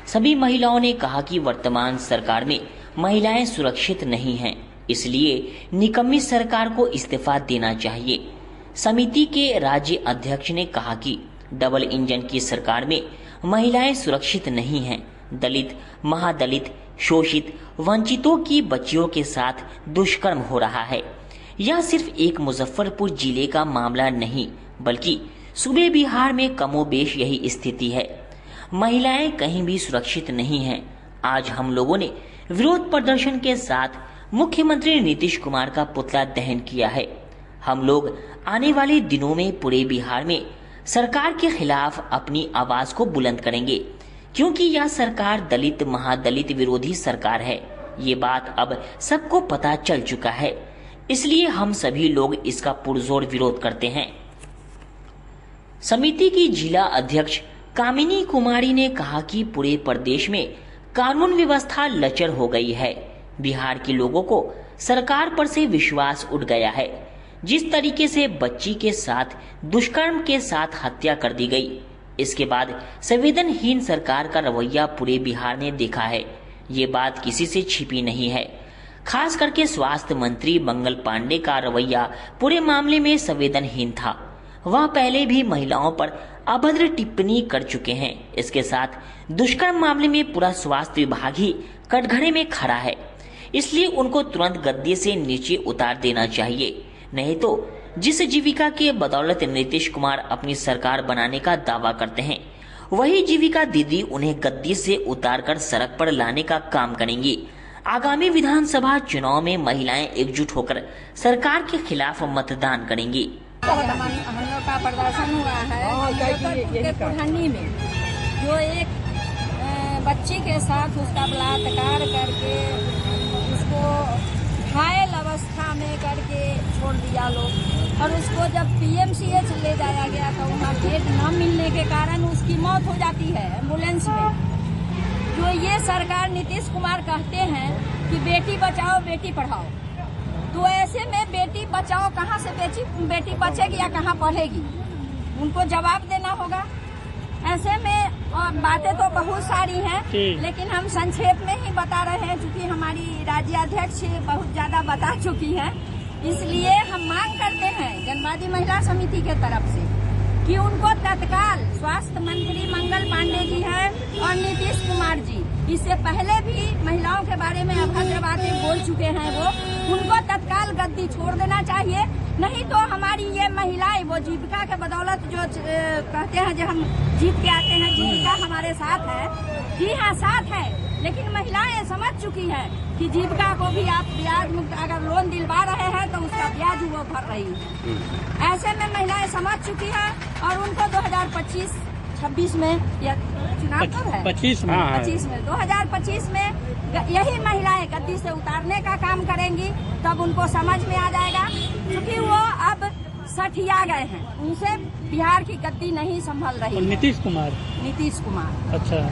सभी महिलाओं ने कहा कि वर्तमान सरकार में महिलाएं सुरक्षित नहीं हैं, इसलिए निकम्मी सरकार को इस्तीफा देना चाहिए। समिति के राज्य अध्यक्ष ने कहा कि डबल इंजन की सरकार में महिलाएं सुरक्षित नहीं हैं। दलित, महादलित, शोषित, वंचितों की बच्चियों के साथ दुष्कर्म हो रहा है। यह सिर्फ एक मुजफ्फरपुर जिले का मामला नहीं, बल्कि सूबे बिहार में कमोबेश यही स्थिति है। महिलाएं कहीं भी सुरक्षित नहीं हैं। आज हम लोगों ने विरोध प्रदर्शन के साथ मुख्यमंत्री नीतीश कुमार का पुतला दहन किया है। हम लोग आने वाले दिनों में पूरे बिहार में सरकार के खिलाफ अपनी आवाज को बुलंद करेंगे, क्योंकि यह सरकार दलित महादलित विरोधी सरकार है। ये बात अब सबको पता चल चुका है, इसलिए हम सभी लोग इसका पुरजोर विरोध करते हैं। समिति की जिला अध्यक्ष कामिनी कुमारी ने कहा कि पूरे प्रदेश में कानून व्यवस्था लचर हो गई है। बिहार के लोगों को सरकार पर से विश्वास उठ गया है। जिस तरीके से बच्ची के साथ दुष्कर्म के साथ हत्या कर दी गई, इसके बाद संवेदनहीन सरकार का रवैया पूरे बिहार ने देखा है। ये बात किसी से छिपी नहीं है। खास करके स्वास्थ्य मंत्री मंगल पांडे का रवैया पूरे मामले में संवेदनहीन था। वह पहले भी महिलाओं पर अभद्र टिप्पणी कर चुके हैं। इसके साथ दुष्कर्म मामले में पूरा स्वास्थ्य विभाग ही कटघरे में खड़ा है, इसलिए उनको तुरंत गद्दी से नीचे उतार देना चाहिए। नहीं तो जिस जीविका के बदौलत नीतीश कुमार अपनी सरकार बनाने का दावा करते हैं, वही जीविका दीदी उन्हें गद्दी से उतारकर सड़क पर लाने का काम करेंगी। आगामी विधानसभा चुनाव में महिलाएं एकजुट होकर सरकार के खिलाफ मतदान करेंगी। हम लोग का प्रदर्शन हुआ है पुरहनी में, जो एक बच्ची के साथ उसका बलात्कार करके उसको घायल अवस्था में करके छोड़ दिया लोग, और उसको जब पीएमसीएच ले जाया गया तो वहाँ बेड न मिलने के कारण उसकी मौत हो जाती है एम्बुलेंस में। जो ये सरकार नीतीश कुमार कहते हैं कि बेटी बचाओ बेटी पढ़ाओ, तो ऐसे में बेटी बचाओ कहाँ से बेटी बचेगी या कहाँ पढ़ेगी, उनको जवाब देना होगा। ऐसे में बातें तो बहुत सारी हैं, लेकिन हम संक्षेप में ही बता रहे हैं, क्योंकि हमारी राज्याध्यक्ष बहुत ज्यादा बता चुकी है। इसलिए हम मांग करते हैं जनवादी महिला समिति के तरफ से कि उनको तत्काल स्वास्थ्य मंत्री मंगल पांडे जी हैं और नीतीश कुमार जी, इससे पहले भी महिलाओं के बारे में अभद्र बातें बोल चुके हैं, उनको तत्काल गद्दी छोड़ देना चाहिए। नहीं तो हमारी ये महिलाएं वो जीविका के बदौलत जो कहते हैं जो हम जीत के आते हैं, जीविका हमारे साथ है, जी हाँ साथ है, लेकिन महिलाएं समझ चुकी है कि जीविका को भी आप ब्याज मुक्त अगर लोन दिलवा रहे हैं तो उसका ब्याज वो भर रही है। ऐसे में महिलाएं समझ चुकी है और उनको 2025-26 में या चुनाव कब है 25 में 2025 में यही महिलाएं गद्दी से उतारने का काम करेंगी, तब उनको समझ में आ जाएगा, क्योंकि वो अब सठिया गए हैं, उनसे बिहार की गद्दी नहीं संभल रही। नीतीश कुमार अच्छा,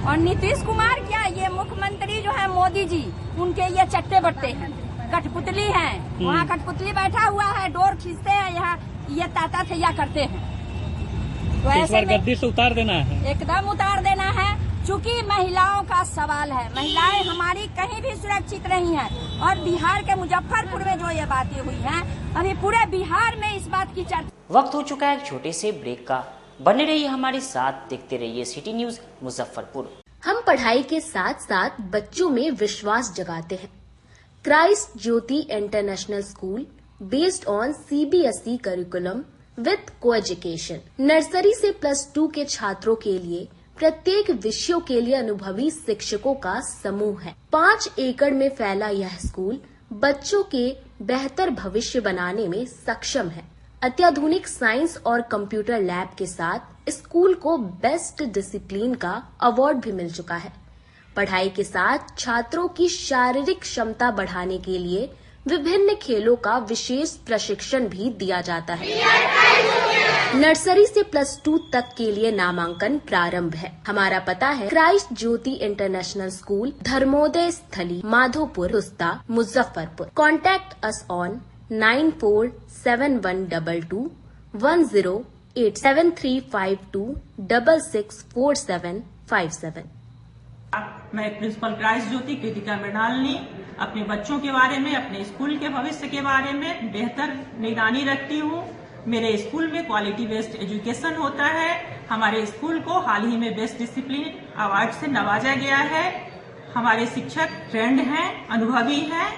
और नीतीश कुमार क्या ये मुख्यमंत्री जो है मोदी जी, उनके ये चट्टे बट्टे हैं, कठपुतली हैं। वहाँ कठपुतली बैठा हुआ है, डोर खींचते हैं, यहाँ ये ताता थैया करते हैं। तो ऐसे गद्दी से उतार देना है, एकदम उतार देना है, चूँकि महिलाओं का सवाल है। महिलाएं हमारी कहीं भी सुरक्षित नहीं है, और बिहार के मुजफ्फरपुर में जो ये बातें हुई हैं, अभी पूरे बिहार में इस बात की चर्चा। वक्त हो चुका है एक छोटे से ब्रेक का। बने रहिए हमारे साथ, देखते रहिए सिटी न्यूज मुजफ्फरपुर। हम पढ़ाई के साथ साथ बच्चों में विश्वास जगाते हैं। Christ Jyoti international school based on CBSE curriculum with coeducation, nursery से +2 के छात्रों के लिए प्रत्येक विषयों के लिए अनुभवी शिक्षकों का समूह है। 5 एकड़ में फैला यह स्कूल बच्चों के बेहतर भविष्य बनाने में सक्षम है। अत्याधुनिक साइंस और कंप्यूटर लैब के साथ स्कूल को बेस्ट डिसिप्लिन का अवार्ड भी मिल चुका है। पढ़ाई के साथ छात्रों की शारीरिक क्षमता बढ़ाने के लिए विभिन्न खेलों का विशेष प्रशिक्षण भी दिया जाता है। नर्सरी से +2 तक के लिए नामांकन प्रारंभ है। हमारा पता है Christ Jyoti international school, Dharmoday Sthali, Madhopur, Rusta, Muzaffarpur. Contact us on 94712210873526645757। मैं प्रिंसिपल क्राइस्ट ज्योति कृतिका मृणालिनी अपने बच्चों के बारे में, अपने स्कूल के भविष्य के बारे में बेहतर निगरानी रखती हूँ। मेरे स्कूल में क्वालिटी बेस्ड एजुकेशन होता है। हमारे स्कूल को हाल ही में बेस्ट डिसिप्लिन अवार्ड से नवाजा गया है। हमारे शिक्षक ट्रेंड हैं, अनुभवी हैं,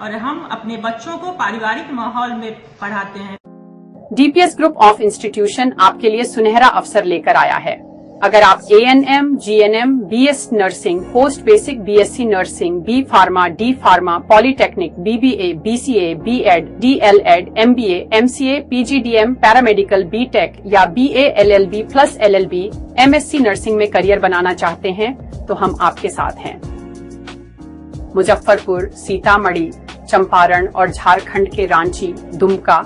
और हम अपने बच्चों को पारिवारिक माहौल में पढ़ाते हैं। डीपीएस ग्रुप ऑफ इंस्टीट्यूशन आपके लिए सुनहरा अवसर लेकर आया है। अगर आप ANM, GNM, BS nursing, post basic BSc nursing, B pharma, D pharma, polytechnic, BBA, BCA, B.Ed, DLEd, MBA, MCA, PGDM, paramedical, BTech या BA LLB plus LLB, MSc nursing में करियर बनाना चाहते हैं तो हम आपके साथ हैं। मुजफ्फरपुर, सीतामढ़ी, चंपारण और झारखंड के रांची, दुमका,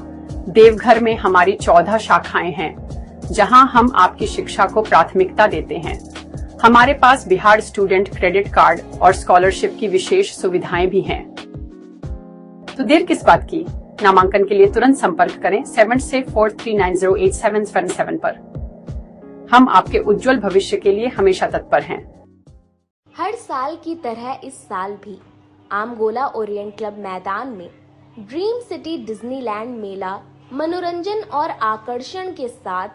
देवघर में हमारी 14 शाखाएं हैं, जहां हम आपकी शिक्षा को प्राथमिकता देते हैं। हमारे पास बिहार स्टूडेंट क्रेडिट कार्ड और स्कॉलरशिप की विशेष सुविधाएं भी हैं। तो देर किस बात की, नामांकन के लिए तुरंत संपर्क करें 7643908777 पर। हम आपके उज्जवल भविष्य के लिए हमेशा तत्पर हैं। हर साल की तरह इस साल भी आमगोला ओरिएंट क्लब मैदान में ड्रीम सिटी डिज्नीलैंड मेला मनोरंजन और आकर्षण के साथ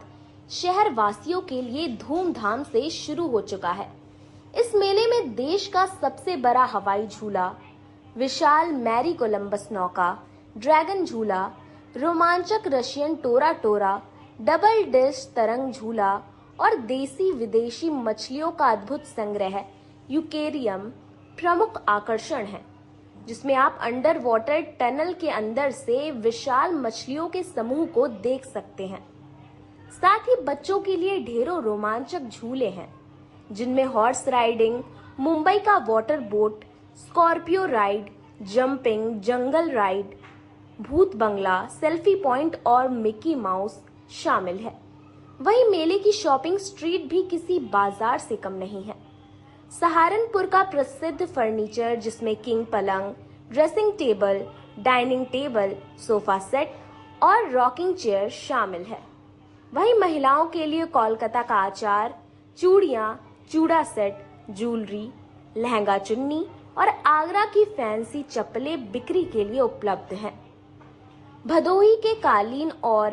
शहर वासियों के लिए धूमधाम से शुरू हो चुका है। इस मेले में देश का सबसे बड़ा हवाई झूला, विशाल मैरी कोलंबस नौका, ड्रैगन झूला, रोमांचक रशियन टोरा टोरा, डबल डिश तरंग झूला और देसी विदेशी मछलियों का अद्भुत संग्रह यूकेरियम प्रमुख आकर्षण है, जिसमें आप अंडर वाटर टनल के अंदर से विशाल मछलियों के समूह को देख सकते हैं। साथ ही बच्चों के लिए ढेरों रोमांचक झूले हैं, जिनमें हॉर्स राइडिंग, मुंबई का water boat, scorpio ride, jumping, जंगल राइड, भूत बंगला, सेल्फी पॉइंट और मिकी माउस शामिल है। वहीं मेले की शॉपिंग स्ट्रीट भी किसी बाजार से कम नहीं है। सहारनपुर का प्रसिद्ध फर्नीचर, जिसमें किंग पलंग, dressing table, dining table, sofa set और रॉकिंग चेयर शामिल है। वहीं महिलाओं के लिए कोलकाता का आचार, चूड़ियां, चूड़ा सेट, ज्वेलरी, लहंगा चुन्नी और आगरा की फैंसी चप्पलें बिक्री के लिए उपलब्ध हैं। भदोही के कालीन और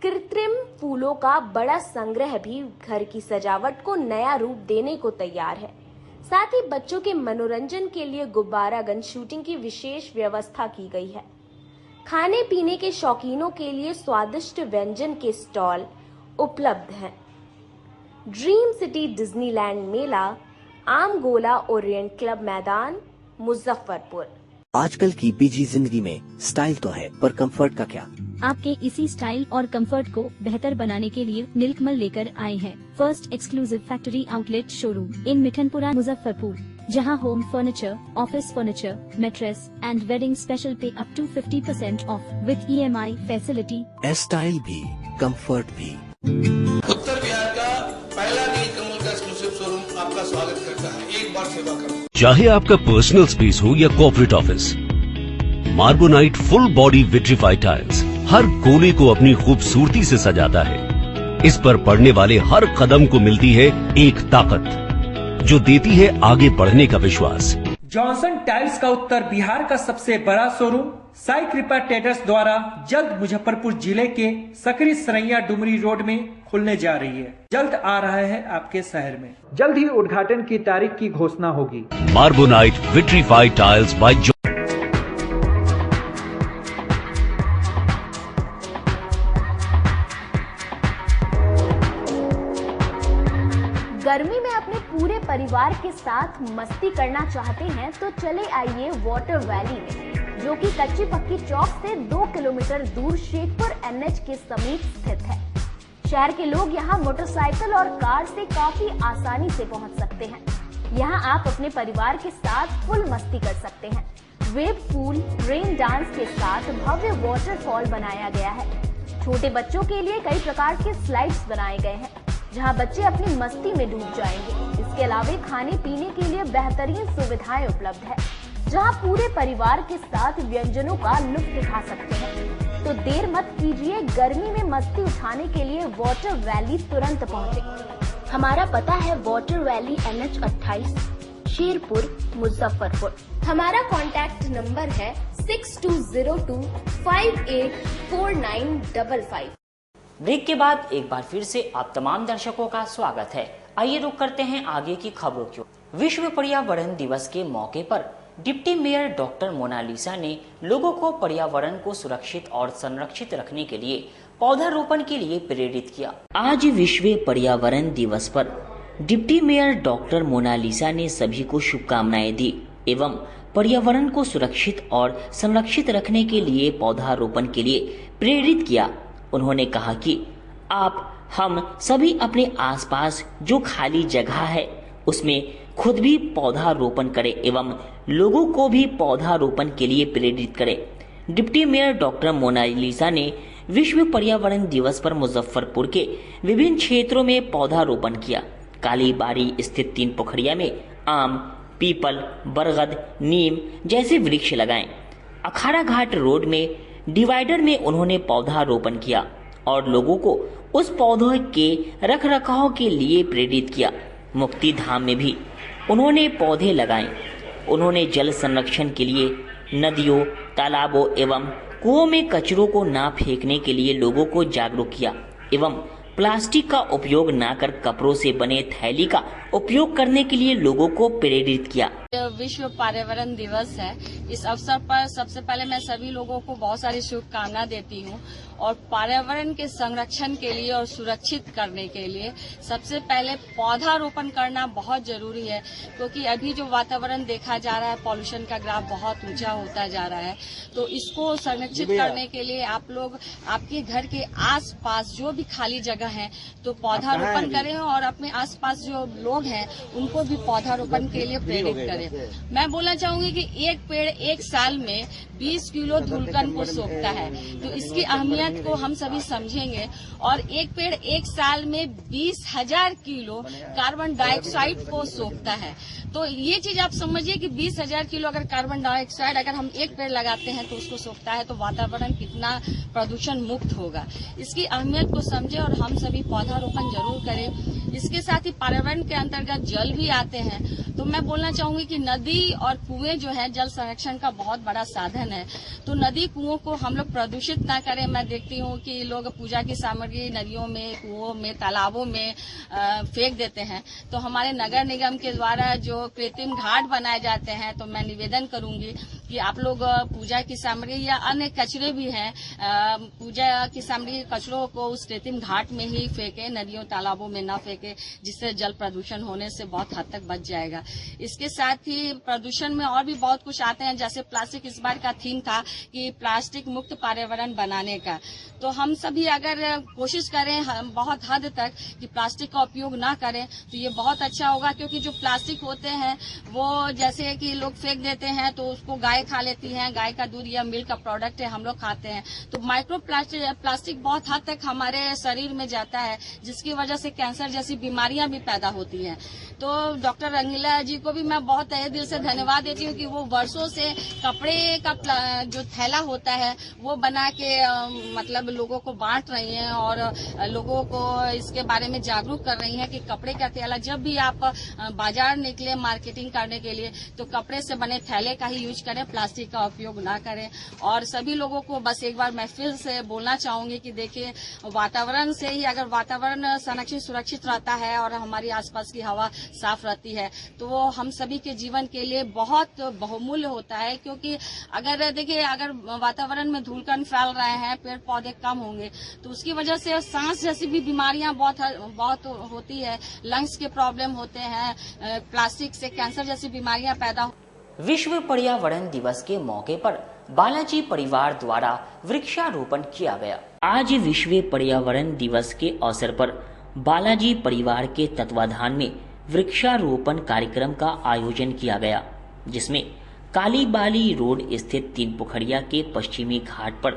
कृत्रिम फूलों का बड़ा संग्रह भी घर की सजावट को नया रूप देने को तैयार है। साथ ही बच्चों के मनोरंजन के लिए गुब्बारा गन शूटिंग की विशेष व्यवस्था की गई है। खाने पीने के शौकीनों के लिए स्वादिष्ट व्यंजन के स्टॉल उपलब्ध हैं। ड्रीम सिटी डिज्नीलैंड मेला, आमगोला ओरिएंट क्लब मैदान, मुजफ्फरपुर। आजकल की बिजी जिंदगी में स्टाइल तो है, पर कंफर्ट का क्या? आपके इसी स्टाइल और कंफर्ट को बेहतर बनाने के लिए नीलकमल लेकर आए हैं first exclusive factory outlet showroom in Mithanpura, Muzaffarpur, जहां home furniture, office furniture, mattress and wedding special pay up to 50% off with EMI facility. Style भी, कंफर्ट भी। उत्तर बिहार का पहला नीलकमल का एक्सक्लूसिव शोरूम आपका स्वागत करता है। एक बार सेवा करो। चाहे आपका पर्सनल स्पेस हो या corporate office, Marbonite full body vitrified tiles हर कोने को अपनी खूबसूरती से सजाता है। इस पर पड़ने वाले हर कदम को मिलती है एक ताकत, जो देती है आगे बढ़ने का विश्वास। जॉनसन टाइल्स का उत्तर बिहार का सबसे बड़ा शोरूम साई कृपा ट्रेडर्स द्वारा जल्द मुजफ्फरपुर जिले के सकरी सरैया डुमरी रोड में खुलने जा रही है। जल्द आ रहा है आपके शहर में। जल्द ही उद्घाटन की तारीख की घोषणा होगी। मार्बोनाइट विट्रीफाइड टाइल्स बाय गर्मी में अपने पूरे परिवार के साथ मस्ती करना चाहते हैं तो चले आइए वाटर वैली में, जो कि कच्ची पक्की चौक से 2 किलोमीटर दूर शेखपुर NH के समीप स्थित है। शहर के लोग यहाँ मोटरसाइकिल और कार से काफी आसानी से पहुँच सकते हैं। यहाँ आप अपने परिवार के साथ फुल मस्ती कर सकते हैं। वेव पूल, रेन डांस के साथ भव्य वाटरफॉल बनाया गया है। छोटे बच्चों के लिए कई प्रकार के स्लाइड्स बनाए गए हैं, जहां बच्चे अपनी मस्ती में डूब जाएंगे। इसके अलावा खाने पीने के लिए बेहतरीन सुविधाएं उपलब्ध है, जहां पूरे परिवार के साथ व्यंजनों का लुत्फ उठा सकते हैं। तो देर मत कीजिए, गर्मी में मस्ती उठाने के लिए वाटर वैली तुरंत पहुंचे। हमारा पता है water valley NH 28, Sherpur, Muzaffarpur. हमारा कॉन्टैक्ट नंबर है 6202584955। ब्रेक के बाद एक बार फिर से आप तमाम दर्शकों का स्वागत है। आइए रुक करते हैं आगे की खबरों की। विश्व पर्यावरण दिवस के मौके पर डिप्टी मेयर डॉक्टर मोनालिसा ने लोगों को पर्यावरण को सुरक्षित और संरक्षित रखने के लिए पौधारोपण के लिए प्रेरित किया। आज विश्व पर्यावरण दिवस पर डिप्टी मेयर डॉक्टर मोनालिसा ने सभी को शुभकामनाएं दी एवं पर्यावरण को सुरक्षित और संरक्षित रखने के लिए पौधारोपण के लिए प्रेरित किया। उन्होंने कहा कि हम सभी अपने आसपास जो खाली जगह है उसमें खुद भी पौधारोपण करें एवं लोगों को भी पौधारोपण के लिए प्रेरित करें। डिप्टी मेयर डॉक्टर मोनालिसा ने विश्व पर्यावरण दिवस पर मुजफ्फरपुर के विभिन्न क्षेत्रों में पौधारोपण किया। कालीबाड़ी स्थित 3 पोखरिया में आम, पीपल, बरगद, नीम जैसे वृक्ष लगाएं। अखाड़ा घाट रोड में डिवाइडर में उन्होंने पौधारोपण किया और लोगों को उस पौधों के रखरखाव के लिए प्रेरित किया। मुक्ति धाम में भी उन्होंने पौधे लगाए। उन्होंने जल संरक्षण के लिए नदियों, तालाबों एवं कुओं में कचरों को ना फेंकने के लिए लोगों को जागरूक किया एवं प्लास्टिक का उपयोग न कर कपड़ों से बने थैली का उपयोग करने के लिए लोगों को प्रेरित किया। विश्व पर्यावरण दिवस है। इस अवसर पर सबसे पहले मैं सभी लोगों को बहुत सारी शुभकामनाएं देती हूं और पर्यावरण के संरक्षण के लिए और सुरक्षित करने के लिए सबसे पहले पौधारोपण करना बहुत जरूरी है, क्योंकि अभी जो वातावरण देखा जा रहा है, पॉल्यूशन का ग्राफ बहुत ऊंचा होता जा रहा है। तो इसको संरक्षित करने के लिए आप लोग आपके घर के आसपास जो भी खाली जगह है तो पौधारोपण करें और अपने आसपास जो लोग हैं उनको भी पौधारोपण के लिए प्रेरित करें। मैं बोलना चाहूंगी कि एक पेड़ एक साल में 20 किलो धूलकण को सोखता है, तो इसकी अहमियत को हम सभी समझेंगे। और एक पेड़ एक साल में 20,000 किलो कार्बन डाइऑक्साइड को सोखता है। तो ये चीज आप समझिए कि 20,000 किलो अगर कार्बन डाइऑक्साइड अगर हम एक पेड़ लगाते हैं तो उसको सोखता है, तो वातावरण कितना प्रदूषण मुक्त होगा। इसकी अहमियत को समझे और हम सभी पौधारोपण जरूर करें। इसके साथ ही पर्यावरण के अंतर्गत जल भी आते हैं, तो मैं बोलना चाहूंगी कि नदी और कुएं जो है जल संरक्षण का बहुत बड़ा साधन है। तो नदी कुओं को हम लोग प्रदूषित ना करें। मैं देखती हूँ कि लोग पूजा की सामग्री नदियों में, कुओं में, तालाबों में फेंक देते हैं। तो हमारे नगर निगम के द्वारा जो कृत्रिम घाट बनाए जाते हैं, तो मैं निवेदन करूंगी कि आप लोग पूजा की सामग्री या अन्य कचरे भी हैं, पूजा की सामग्री कचरों को उस कृत्रिम घाट में ही फेंके, नदियों तालाबों में न फेंके, जिससे जल प्रदूषण होने से बहुत हद तक बच जाएगा। इसके साथ ही प्रदूषण में और भी बहुत कुछ आते हैं, जैसे प्लास्टिक। इस बार का थीम था कि प्लास्टिक मुक्त पर्यावरण बनाने का। तो हम सभी अगर कोशिश करें बहुत हद तक कि प्लास्टिक का उपयोग ना करें तो ये बहुत अच्छा होगा, क्योंकि जो प्लास्टिक होते हैं वो जैसे कि लोग फेंक देते हैं तो उसको गाय खा लेती है, गाय का दूध या मिल्क का प्रोडक्ट है हम लोग खाते हैं, तो माइक्रो प्लास्टिक बहुत हद तक हमारे शरीर में जाता है, जिसकी वजह से कैंसर जैसी बीमारियां भी पैदा होती हैं। तो डॉक्टर रंगीला जी को भी मैं बहुत तहे दिल से धन्यवाद देती हूँ कि वो वर्षों से कपड़े का जो थैला होता है वो बना के मतलब लोगों को बांट रही हैं और लोगों को इसके बारे में जागरूक कर रही हैं कि कपड़े का थैला, जब भी आप बाजार निकले मार्केटिंग करने के लिए तो कपड़े से बने थैले का ही यूज करें, प्लास्टिक का उपयोग ना करें। और सभी लोगों को बस एक बार मैं फिर से बोलना चाहूंगी कि देखिए, वातावरण से ही अगर वातावरण संरक्षित सुरक्षित रहता है और हमारी आसपास की हवा साफ रहती है तो वो हम सभी के जीवन के लिए बहुत बहुमूल्य होता है। क्योंकि अगर देखिए, अगर वातावरण में धूलकण फैल रहे हैं, पेड़ पौधे कम होंगे तो उसकी वजह से सांस जैसी भी बीमारियां बहुत होती है, लंग्स के प्रॉब्लम होते हैं, प्लास्टिक से कैंसर जैसी बीमारियां पैदा। विश्व पर्यावरण दिवस के मौके पर बालाजी परिवार द्वारा वृक्षारोपण किया गया। आज विश्व पर्यावरण दिवस के अवसर पर बालाजी परिवार के तत्वाधान में वृक्षारोपण कार्यक्रम का आयोजन किया गया, जिसमें कालीबाड़ी रोड स्थित 3 पोखरिया के पश्चिमी घाट पर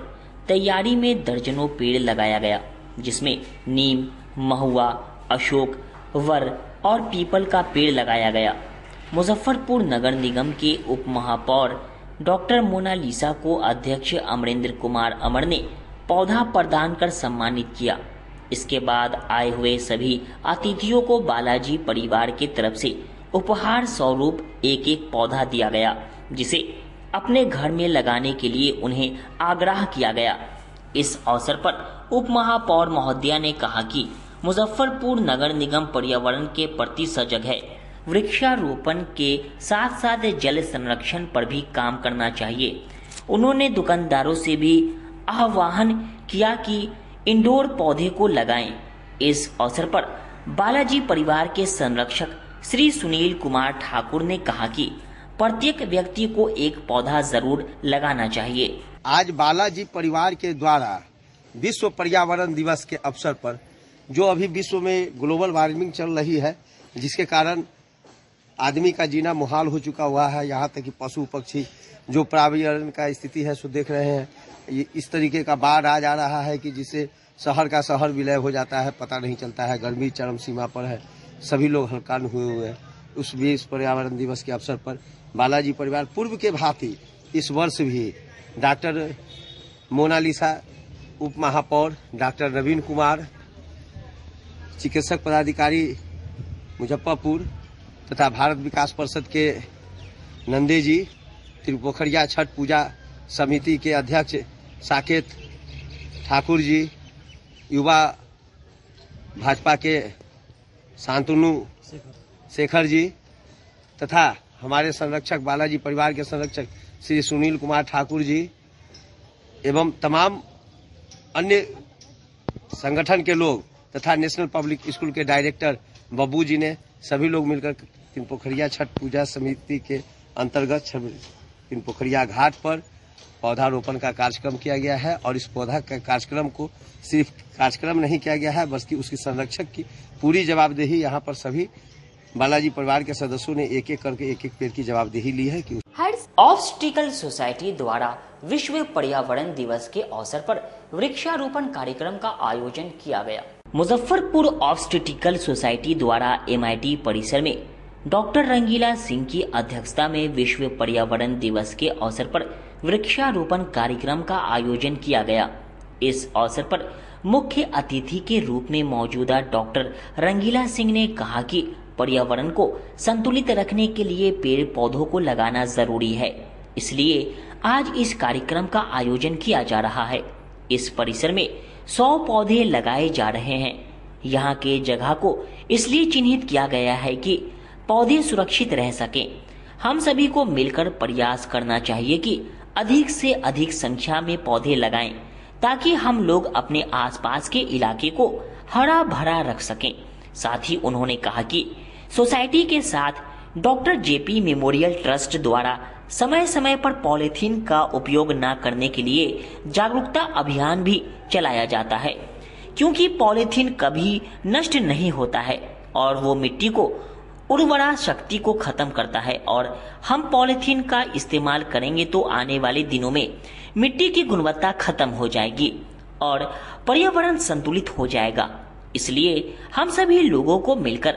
तैयारी में दर्जनों पेड़ लगाया गया, जिसमें नीम, महुआ, अशोक, वर और पीपल का पेड़ लगाया गया। मुजफ्फरपुर नगर निगम के उप महापौर डॉक्टर मोनालिसा को अध्यक्ष अमरेंद्र कुमार अमर ने पौधा प्रदान कर सम्मानित किया। इसके बाद आए हुए सभी अतिथियों को बालाजी परिवार की तरफ से उपहार स्वरूप एक पौधा दिया गया, जिसे अपने घर में लगाने के लिए उन्हें आग्रह किया गया। इस अवसर पर उप महापौर महोदया ने कहा कि मुजफ्फरपुर नगर निगम पर्यावरण के प्रति सजग है। वृक्षारोपण के साथ साथ जल संरक्षण पर भी काम करना चाहिए। उन्होंने दुकानदारों से भी आह्वान किया कि इंडोर पौधे को लगाएं। इस अवसर पर बालाजी परिवार के संरक्षक श्री सुनील कुमार ठाकुर ने कहा कि प्रत्येक व्यक्ति को एक पौधा जरूर लगाना चाहिए। आज बालाजी परिवार के द्वारा विश्व पर्यावरण दिवस के अवसर पर जो अभी विश्व में ग्लोबल वार्मिंग चल रही है, जिसके कारण आदमी का जीना मुहाल हो चुका हुआ है, यहाँ तक कि पशु पक्षी जो पर्यावरण का स्थिति है सो देख रहे हैं। इस तरीके का बाढ़ आ जा रहा है कि जिससे शहर का शहर विलय हो जाता है, पता नहीं चलता है। गर्मी चरम सीमा पर है, सभी लोग हलकान हुए हैं। उस विश्व पर्यावरण दिवस के अवसर पर बालाजी परिवार पूर्व के भांति इस वर्ष भी डॉक्टर मोनालिसा उप महापौर, डॉक्टर नवीन कुमार चिकित्सक पदाधिकारी मुजफ्फरपुर तथा भारत विकास परिषद के नंदे जी, त्रिपोखरिया छठ पूजा समिति के अध्यक्ष साकेत ठाकुर जी, युवा भाजपा के शांतनु शेखर जी तथा हमारे संरक्षक बालाजी परिवार के संरक्षक श्री सुनील कुमार ठाकुर जी एवं तमाम अन्य संगठन के लोग तथा नेशनल पब्लिक स्कूल के डायरेक्टर बब्बू जी ने सभी लोग मिलकर तीनपोखरिया छठ पूजा समिति के अंतर्गत तीनपोखरिया घाट पर पौधारोपण का कार्यक्रम किया गया है। और इस पौधा का कार्यक्रम को सिर्फ कार्यक्रम नहीं किया गया है, बल्कि उसकी संरक्षक की पूरी जवाबदेही यहाँ पर सभी बालाजी परिवार के सदस्यों ने एक एक करके एक एक पेड़ की जवाबदेही ली है कि ऑब्स्टिकल सोसाइटी द्वारा विश्व पर्यावरण दिवस के अवसर पर वृक्षारोपण कार्यक्रम का आयोजन किया गया। मुजफ्फरपुर ऑब्स्टिकल सोसाइटी द्वारा MIT परिसर में डॉक्टर रंगीला सिंह की अध्यक्षता में विश्व पर्यावरण दिवस के अवसर पर वृक्षारोपण कार्यक्रम का आयोजन किया गया। इस अवसर पर मुख्य अतिथि के रूप में मौजूदा डॉक्टर रंगीला सिंह ने कहा कि पर्यावरण को संतुलित रखने के लिए पेड़ पौधों को लगाना जरूरी है, इसलिए आज इस कार्यक्रम का आयोजन किया जा रहा है। इस परिसर में 100 पौधे लगाए जा रहे हैं। यहाँ के जगह को इसलिए चिन्हित किया गया है कि पौधे सुरक्षित रह सकें। हम सभी को मिलकर प्रयास करना चाहिए कि अधिक से अधिक संख्या में पौधे लगाएं, ताकि हम लोग अपने आसपास के इलाके को हरा भरा रख सकें। साथ ही उन्होंने कहा कि सोसाइटी के साथ डॉक्टर JP मेमोरियल ट्रस्ट द्वारा समय समय पर पॉलीथीन का उपयोग न करने के लिए जागरूकता अभियान भी चलाया जाता है, क्योंकि पॉलीथीन कभी नष्ट नहीं होता है और वो मिट्टी को उर्वरा शक्ति को खत्म करता है। और हम पॉलीथीन का इस्तेमाल करेंगे तो आने वाले दिनों में मिट्टी की गुणवत्ता खत्म हो जाएगी और पर्यावरण संतुलित हो जाएगा। इसलिए हम सभी लोगों को मिलकर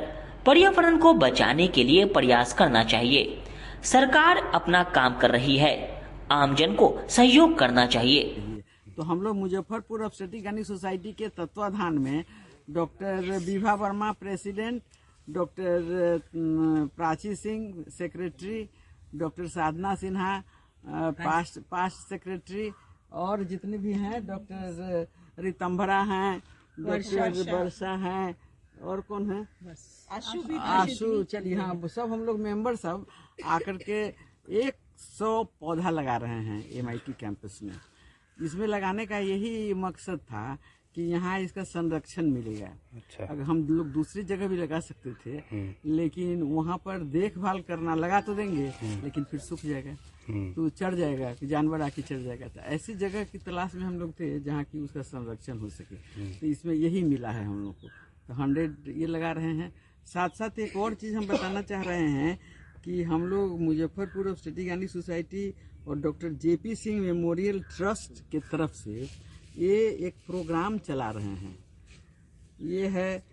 पर्यावरण को बचाने के लिए प्रयास करना चाहिए। सरकार अपना काम कर रही है, आमजन को सहयोग करना चाहिए। तो हम लोग मुजफ्फरपुर ऑब्स्टेटिक गायनी सोसाइटी के तत्वाधान में doctor Vibha Verma president, doctor Prachi Singh secretary, doctor Sadhana Sinha past secretary और जितने भी हैं, डॉक्टर रितंभरा हैं, डॉक्टर वर्षा हैं और कौन है आशु, चलिए हाँ, सब हम लोग मेंबर सब आकर के 100 पौधा लगा रहे हैं MIT कैंपस में। इसमें लगाने का यही मकसद था कि यहाँ इसका संरक्षण मिलेगा। अच्छा। अगर हम लोग दूसरी जगह भी लगा सकते थे, लेकिन वहाँ पर देखभाल करना, लगा तो देंगे लेकिन फिर सूख जाएगा, तो चढ़ जाएगा, कि जानवर आके चढ़ जाएगा। तो ऐसी जगह की तलाश में हम लोग थे जहाँ की उसका संरक्षण हो सके। तो इसमें यही मिला है हम लोग को, तो 100 ये लगा रहे हैं। साथ साथ एक और चीज़ हम बताना चाह रहे हैं कि हम लोग मुजफ्फरपुर ऑब्स्टेटिक गायनी सोसाइटी और doctor JP Singh memorial trust के तरफ से ये एक प्रोग्राम चला रहे हैं। ये है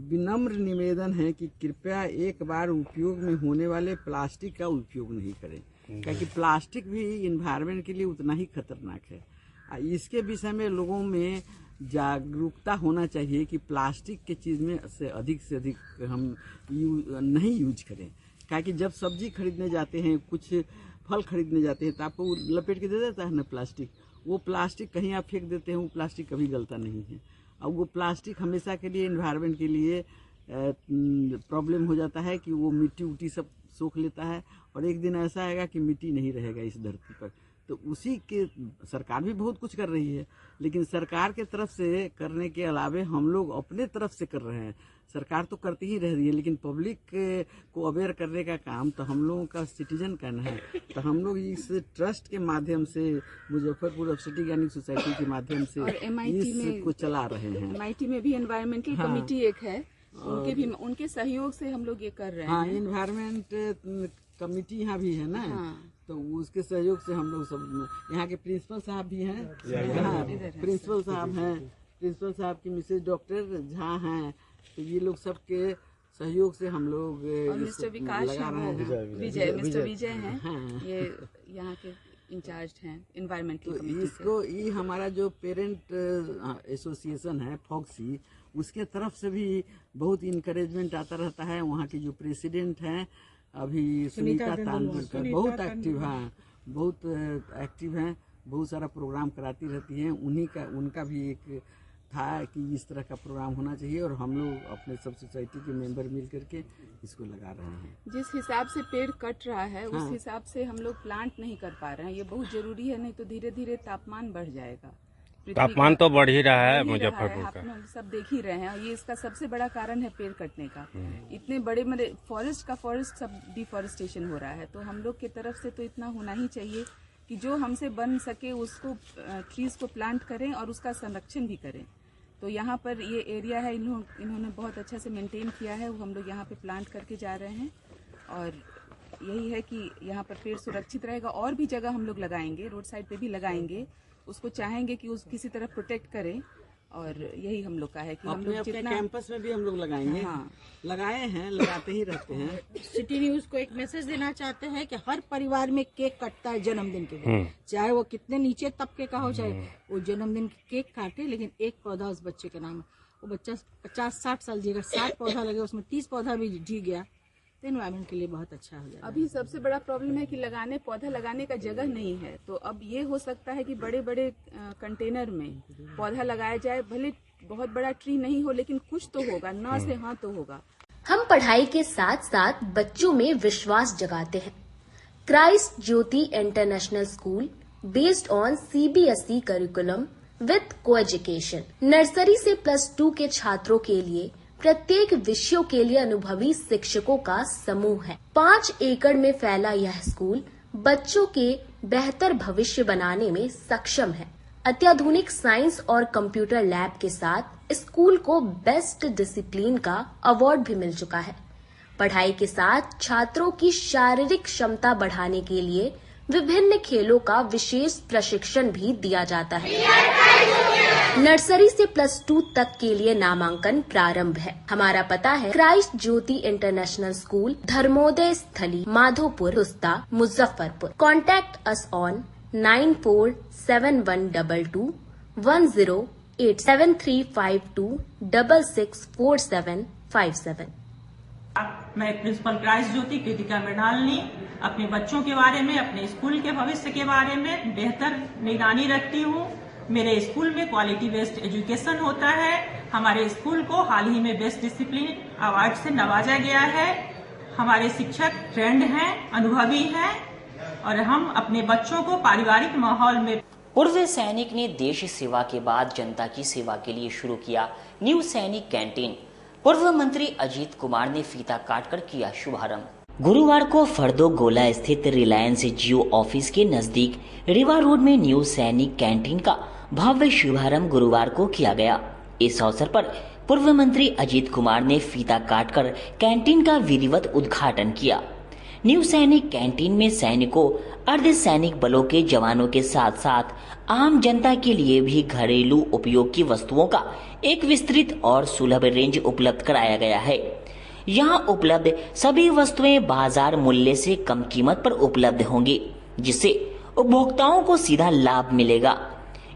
विनम्र निवेदन है कि कृपया एक बार उपयोग में होने वाले प्लास्टिक का उपयोग नहीं करें, क्योंकि प्लास्टिक भी इन्वायरमेंट के लिए उतना ही खतरनाक है। इसके विषय में लोगों में जागरूकता होना चाहिए कि प्लास्टिक के चीज़ में से अधिक हम नहीं यूज करें। क्योंकि जब सब्जी खरीदने जाते हैं, कुछ फल खरीदने जाते हैं, तो आपको लपेट के दे देता है ना प्लास्टिक। वो प्लास्टिक कहीं आप फेंक देते हैं, वो प्लास्टिक कभी गलता नहीं है। और वो प्लास्टिक हमेशा के लिए इन्वायरमेंट के लिए प्रॉब्लम हो जाता है कि वो मिट्टी उट्टी सब सोख लेता है और एक दिन ऐसा आएगा कि मिट्टी नहीं रहेगा इस धरती पर। तो उसी के सरकार भी बहुत कुछ कर रही है, लेकिन सरकार के तरफ से करने के अलावे हम लोग अपने तरफ से कर रहे हैं। सरकार तो करती ही रह रही है, लेकिन पब्लिक को अवेयर करने का काम तो हम लोगों का सिटीजन का है। तो हम लोग इस ट्रस्ट के माध्यम से, मुजफ्फरपुर ऑब्स्टेटिक गायनिक सोसाइटी के माध्यम से इसको चला रहे हैं। MIT में भी एनवायरमेंटल कमेटी एक है, उनके सहयोग से हम लोग ये कर रहे हैं। हाँ, एनवायरमेंट कमेटी यहाँ भी है ना। हाँ। तो उसके सहयोग से हम लोग सब, यहाँ के प्रिंसिपल साहब भी हैं, प्रिंसिपल साहब हैं, प्रिंसिपल साहब की मिसेज डॉक्टर झा हैं। तो ये लोग सबके सहयोग से हम लोग मिस्टर विकास लगा रहे हैं। मिस्टर विजय हैं, हाँ। ये यहाँ के इंचार्ज हैं एनवायरमेंटल कमेटी। इसको ये हमारा जो पेरेंट एसोसिएशन है फॉक्सी, उसके तरफ से भी बहुत इनकरेजमेंट आता रहता है। वहाँ के जो प्रेसिडेंट हैं अभी सुनीता तांदुलकर, बहुत एक्टिव हैं, बहुत एक्टिव हैं, बहुत सारा प्रोग्राम कराती रहती हैं। उनका भी एक था कि इस तरह का प्रोग्राम होना चाहिए, और हम लोग अपने सब सोसाइटी के मेंबर मिल करके इसको लगा रहे हैं। जिस हिसाब से पेड़ कट रहा है, हाँ। उस हिसाब से हम लोग प्लांट नहीं कर पा रहे हैं। ये बहुत जरूरी है, नहीं तो धीरे धीरे तापमान बढ़ जाएगा। तापमान तो बढ़ ही रहा है मुजफ्फरपुर का, आप सब देख ही रहे हैं। ये इसका सबसे बड़ा कारण है पेड़ कटने का। इतने बड़े बड़े फॉरेस्ट सब डिफॉरेस्टेशन हो रहा है। तो हम लोग की तरफ से तो इतना होना ही चाहिए कि जो हमसे बन सके उसको ट्रीज को प्लांट करें और उसका संरक्षण भी करें। तो यहाँ पर ये एरिया है, इन्होंने बहुत अच्छा से मेंटेन किया है, वो हम लोग यहाँ पे प्लांट करके जा रहे हैं। और यही है कि यहाँ पर पेड़ सुरक्षित रहेगा। और भी जगह हम लोग लगाएंगे, रोड साइड पे भी लगाएंगे, उसको चाहेंगे कि उस किसी तरह प्रोटेक्ट करें। और यही हम लोग का है कि हम लोग जितना कैंपस में भी हम लोग लगाएंगे। हाँ, लगाए हैं, लगाते ही रहते हैं। सिटी न्यूज को एक मैसेज देना चाहते हैं कि हर परिवार में केक कटता है जन्मदिन के दिन, चाहे वो कितने नीचे तबके का हो, चाहे वो जन्मदिन की केक काटे, लेकिन एक पौधा उस बच्चे के नाम है। वो बच्चा 50-60 साल जिएगा, 60 पौधा लगे, उसमें 30 पौधा भी जी गया तो एनवायरमेंट के लिए बहुत अच्छा हो जाएगा। अभी सबसे बड़ा प्रॉब्लम है कि पौधा लगाने का जगह नहीं है। तो अब ये हो सकता है कि बड़े बड़े कंटेनर में पौधा लगाया जाए। भले बहुत बड़ा ट्री नहीं हो, लेकिन कुछ तो होगा, न से हाँ तो होगा। हम पढ़ाई के साथ साथ बच्चों में विश्वास जगाते हैं। Christ Jyoti international school based on CBSE curriculum with coeducation, nursery से +2 के छात्रों के लिए प्रत्येक विषयों के लिए अनुभवी शिक्षकों का समूह है। 5 एकड़ में फैला यह स्कूल बच्चों के बेहतर भविष्य बनाने में सक्षम है। अत्याधुनिक साइंस और कंप्यूटर लैब के साथ स्कूल को बेस्ट डिसिप्लिन का अवार्ड भी मिल चुका है। पढ़ाई के साथ छात्रों की शारीरिक क्षमता बढ़ाने के लिए विभिन्न खेलों का विशेष प्रशिक्षण भी दिया जाता है। नर्सरी से +2 तक के लिए नामांकन प्रारंभ है। हमारा पता है Christ Jyoti international school, Dharmoday Sthali, Madhopur, Rusta, Muzaffarpur. Contact us on 9471221087 7352664757। मैं प्रिंसिपल क्राइस्ट ज्योति कृतिका मृणालिनी अपने बच्चों के बारे में, अपने स्कूल के भविष्य के बारे में बेहतर निगरानी रखती हूँ। मेरे स्कूल में क्वालिटी बेस्ड एजुकेशन होता है। हमारे स्कूल को हाल ही में बेस्ट डिसिप्लिन अवार्ड से नवाजा गया है। हमारे शिक्षक ट्रेंड हैं, अनुभवी हैं, और हम अपने बच्चों को पारिवारिक माहौल में। पूर्व सैनिक ने देश सेवा के बाद जनता की सेवा के लिए शुरू किया न्यू सैनिक कैंटीन। पूर्व मंत्री अजीत कुमार ने फीता काटकर किया शुभारंभ। गुरुवार को फर्दो गोला स्थित रिलायंस जियो ऑफिस के नजदीक रीवा रोड में न्यू सैनिक कैंटीन का भव्य शुभारंभ गुरुवार को किया गया। इस अवसर पर पूर्व मंत्री अजीत कुमार ने फीता काटकर कैंटीन का विधिवत उद्घाटन किया। न्यू सैनिक कैंटीन में सैनिकों, अर्धसैनिक बलों के जवानों के साथ साथ आम जनता के लिए भी घरेलू उपयोग की वस्तुओं का एक विस्तृत और सुलभ रेंज उपलब्ध कराया गया है। यहाँ उपलब्ध सभी वस्तुएं बाजार मूल्य से कम कीमत पर उपलब्ध होंगी, जिससे उपभोक्ताओं को सीधा लाभ मिलेगा।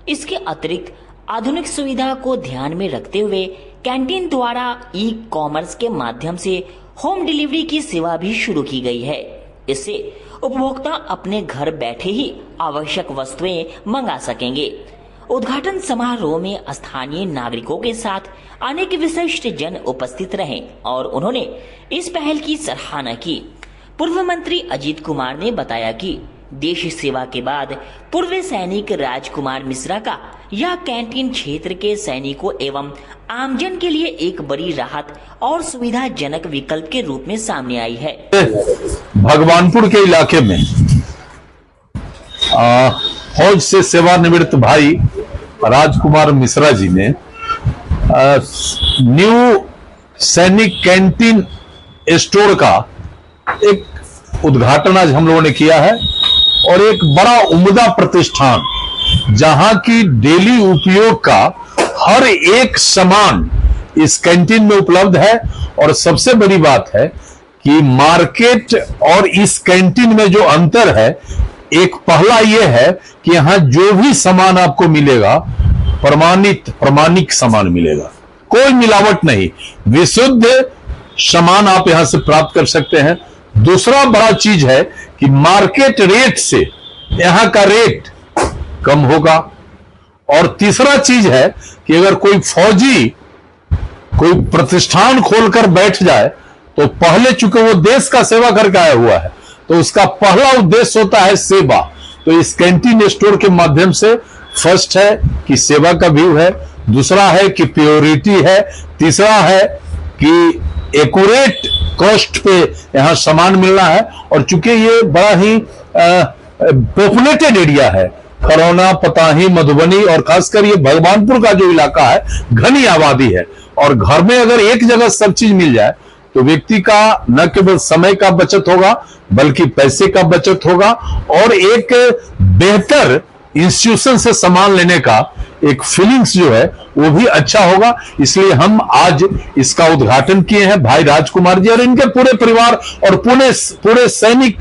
इसके अतिरिक्त आधुनिक सुविधा को ध्यान में रखते हुए कैंटीन द्वारा ई-कॉमर्स के माध्यम से होम डिलीवरी की सेवा भी शुरू की गई है। इससे उपभोक्ता अपने घर बैठे ही आवश्यक वस्तुएं मंगा सकेंगे। उद्घाटन समारोह में स्थानीय नागरिकों के साथ अनेक विशिष्ट जन उपस्थित रहे और उन्होंने इस पहल की सराहना की। पूर्व मंत्री अजीत कुमार ने बताया कि देश सेवा के बाद पूर्व सैनिक राजकुमार मिश्रा का यह कैंटीन क्षेत्र के सैनिकों एवं आमजन के लिए एक बड़ी राहत और सुविधाजनक विकल्प के रूप में सामने आई है। भगवानपुर के इलाके में फौज से सेवानिवृत्त भाई राजकुमार मिश्रा जी ने न्यू सैनिक कैंटीन स्टोर का एक उद्घाटन आज हम लोगों ने किया है और एक बड़ा उम्दा प्रतिष्ठान जहां की डेली उपयोग का हर एक सामान इस कैंटीन में उपलब्ध है। और सबसे बड़ी बात है कि मार्केट और इस कैंटीन में जो अंतर है, एक पहला यह है कि यहां जो भी सामान आपको मिलेगा प्रमाणिक सामान मिलेगा, कोई मिलावट नहीं, विशुद्ध सामान आप यहां से प्राप्त कर सकते हैं। दूसरा बड़ा चीज है कि मार्केट रेट से यहां का रेट कम होगा। और तीसरा चीज है कि अगर कोई फौजी कोई प्रतिष्ठान खोलकर बैठ जाए तो पहले चूंकि वो देश का सेवा करके आया हुआ है तो उसका पहला उद्देश्य होता है सेवा। तो इस कैंटीन स्टोर के माध्यम से फर्स्ट है कि सेवा का व्यू है, दूसरा है कि प्योरिटी है, तीसरा है कि एक्यूरेट कॉस्ट पे यहां सामान मिलना है। और चूंकि ये बड़ा ही पॉपुलेटेड एरिया है, खरौना, पताही, मधुबनी और खासकर ये भगवानपुर का जो इलाका है घनी आबादी है और घर में अगर एक जगह सब चीज मिल जाए तो व्यक्ति का न केवल समय का बचत होगा बल्कि पैसे का बचत होगा और एक बेहतर इंस्टीट्यूशन से सामान लेने का एक फीलिंग्स जो है वो भी अच्छा होगा। इसलिए हम आज इसका उद्घाटन किए हैं भाई राजकुमार जी और इनके पूरे परिवार और पूरे सैनिक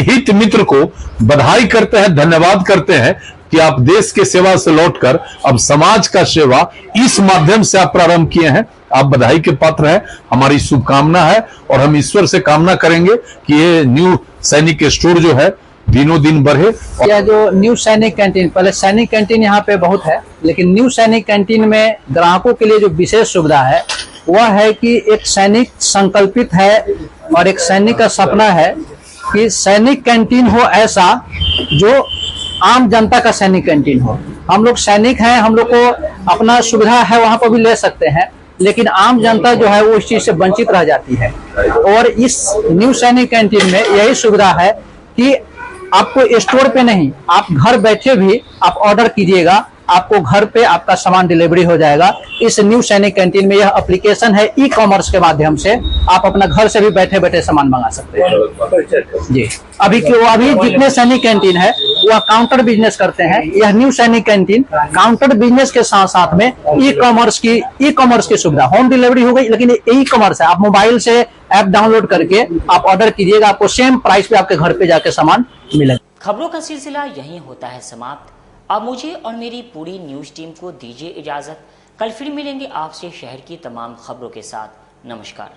हित मित्र को बधाई करते हैं, धन्यवाद करते हैं कि आप देश के सेवा से लौटकर अब समाज का सेवा इस माध्यम से आप प्रारंभ किए हैं। आप बधाई के पात्र हैं, हमारी शुभकामना है और हम ईश्वर से कामना करेंगे कि ये न्यू सैनिक स्टोर जो है दिनों दिन बढ़े। यह जो न्यू सैनिक कैंटीन, पहले सैनिक कैंटीन यहाँ पे बहुत है, लेकिन न्यू सैनिक कैंटीन में ग्राहकों के लिए जो विशेष सुविधा है वह है कि एक सैनिक संकल्पित है और एक सैनिक का सपना है कि सैनिक कैंटीन हो ऐसा जो आम जनता का सैनिक कैंटीन हो। हम लोग सैनिक हैं, हम लोग को अपना सुविधा है वहां पर भी ले सकते हैं, लेकिन आम जनता जो है वो इस चीज से वंचित रह जाती है। और इस न्यू सैनिक कैंटीन में यही सुविधा है कि आपको स्टोर पे नहीं, आप घर बैठे भी आप ऑर्डर कीजिएगा, आपको घर पे आपका सामान डिलीवरी हो जाएगा। इस न्यू सैनिक कैंटीन में यह एप्लीकेशन है, ई कॉमर्स के माध्यम से आप अपना घर से भी बैठे बैठे सामान मंगा सकते हैं जी। अभी जितने सैनिक कैंटीन है वह काउंटर बिजनेस करते हैं। यह न्यू सैनिक कैंटीन काउंटर बिजनेस के साथ साथ में ई कॉमर्स की सुविधा, होम डिलीवरी हो गई, लेकिन ई कॉमर्स है, आप मोबाइल से ऐप डाउनलोड करके आप ऑर्डर कीजिएगा, आपको सेम प्राइस पे आपके घर पे जाके सामान मिलेगा। खबरों का सिलसिला यहीं होता है समाप्त। अब मुझे और मेरी पूरी न्यूज टीम को दीजिए इजाजत। कल फिर मिलेंगे आपसे शहर की तमाम खबरों के साथ। नमस्कार।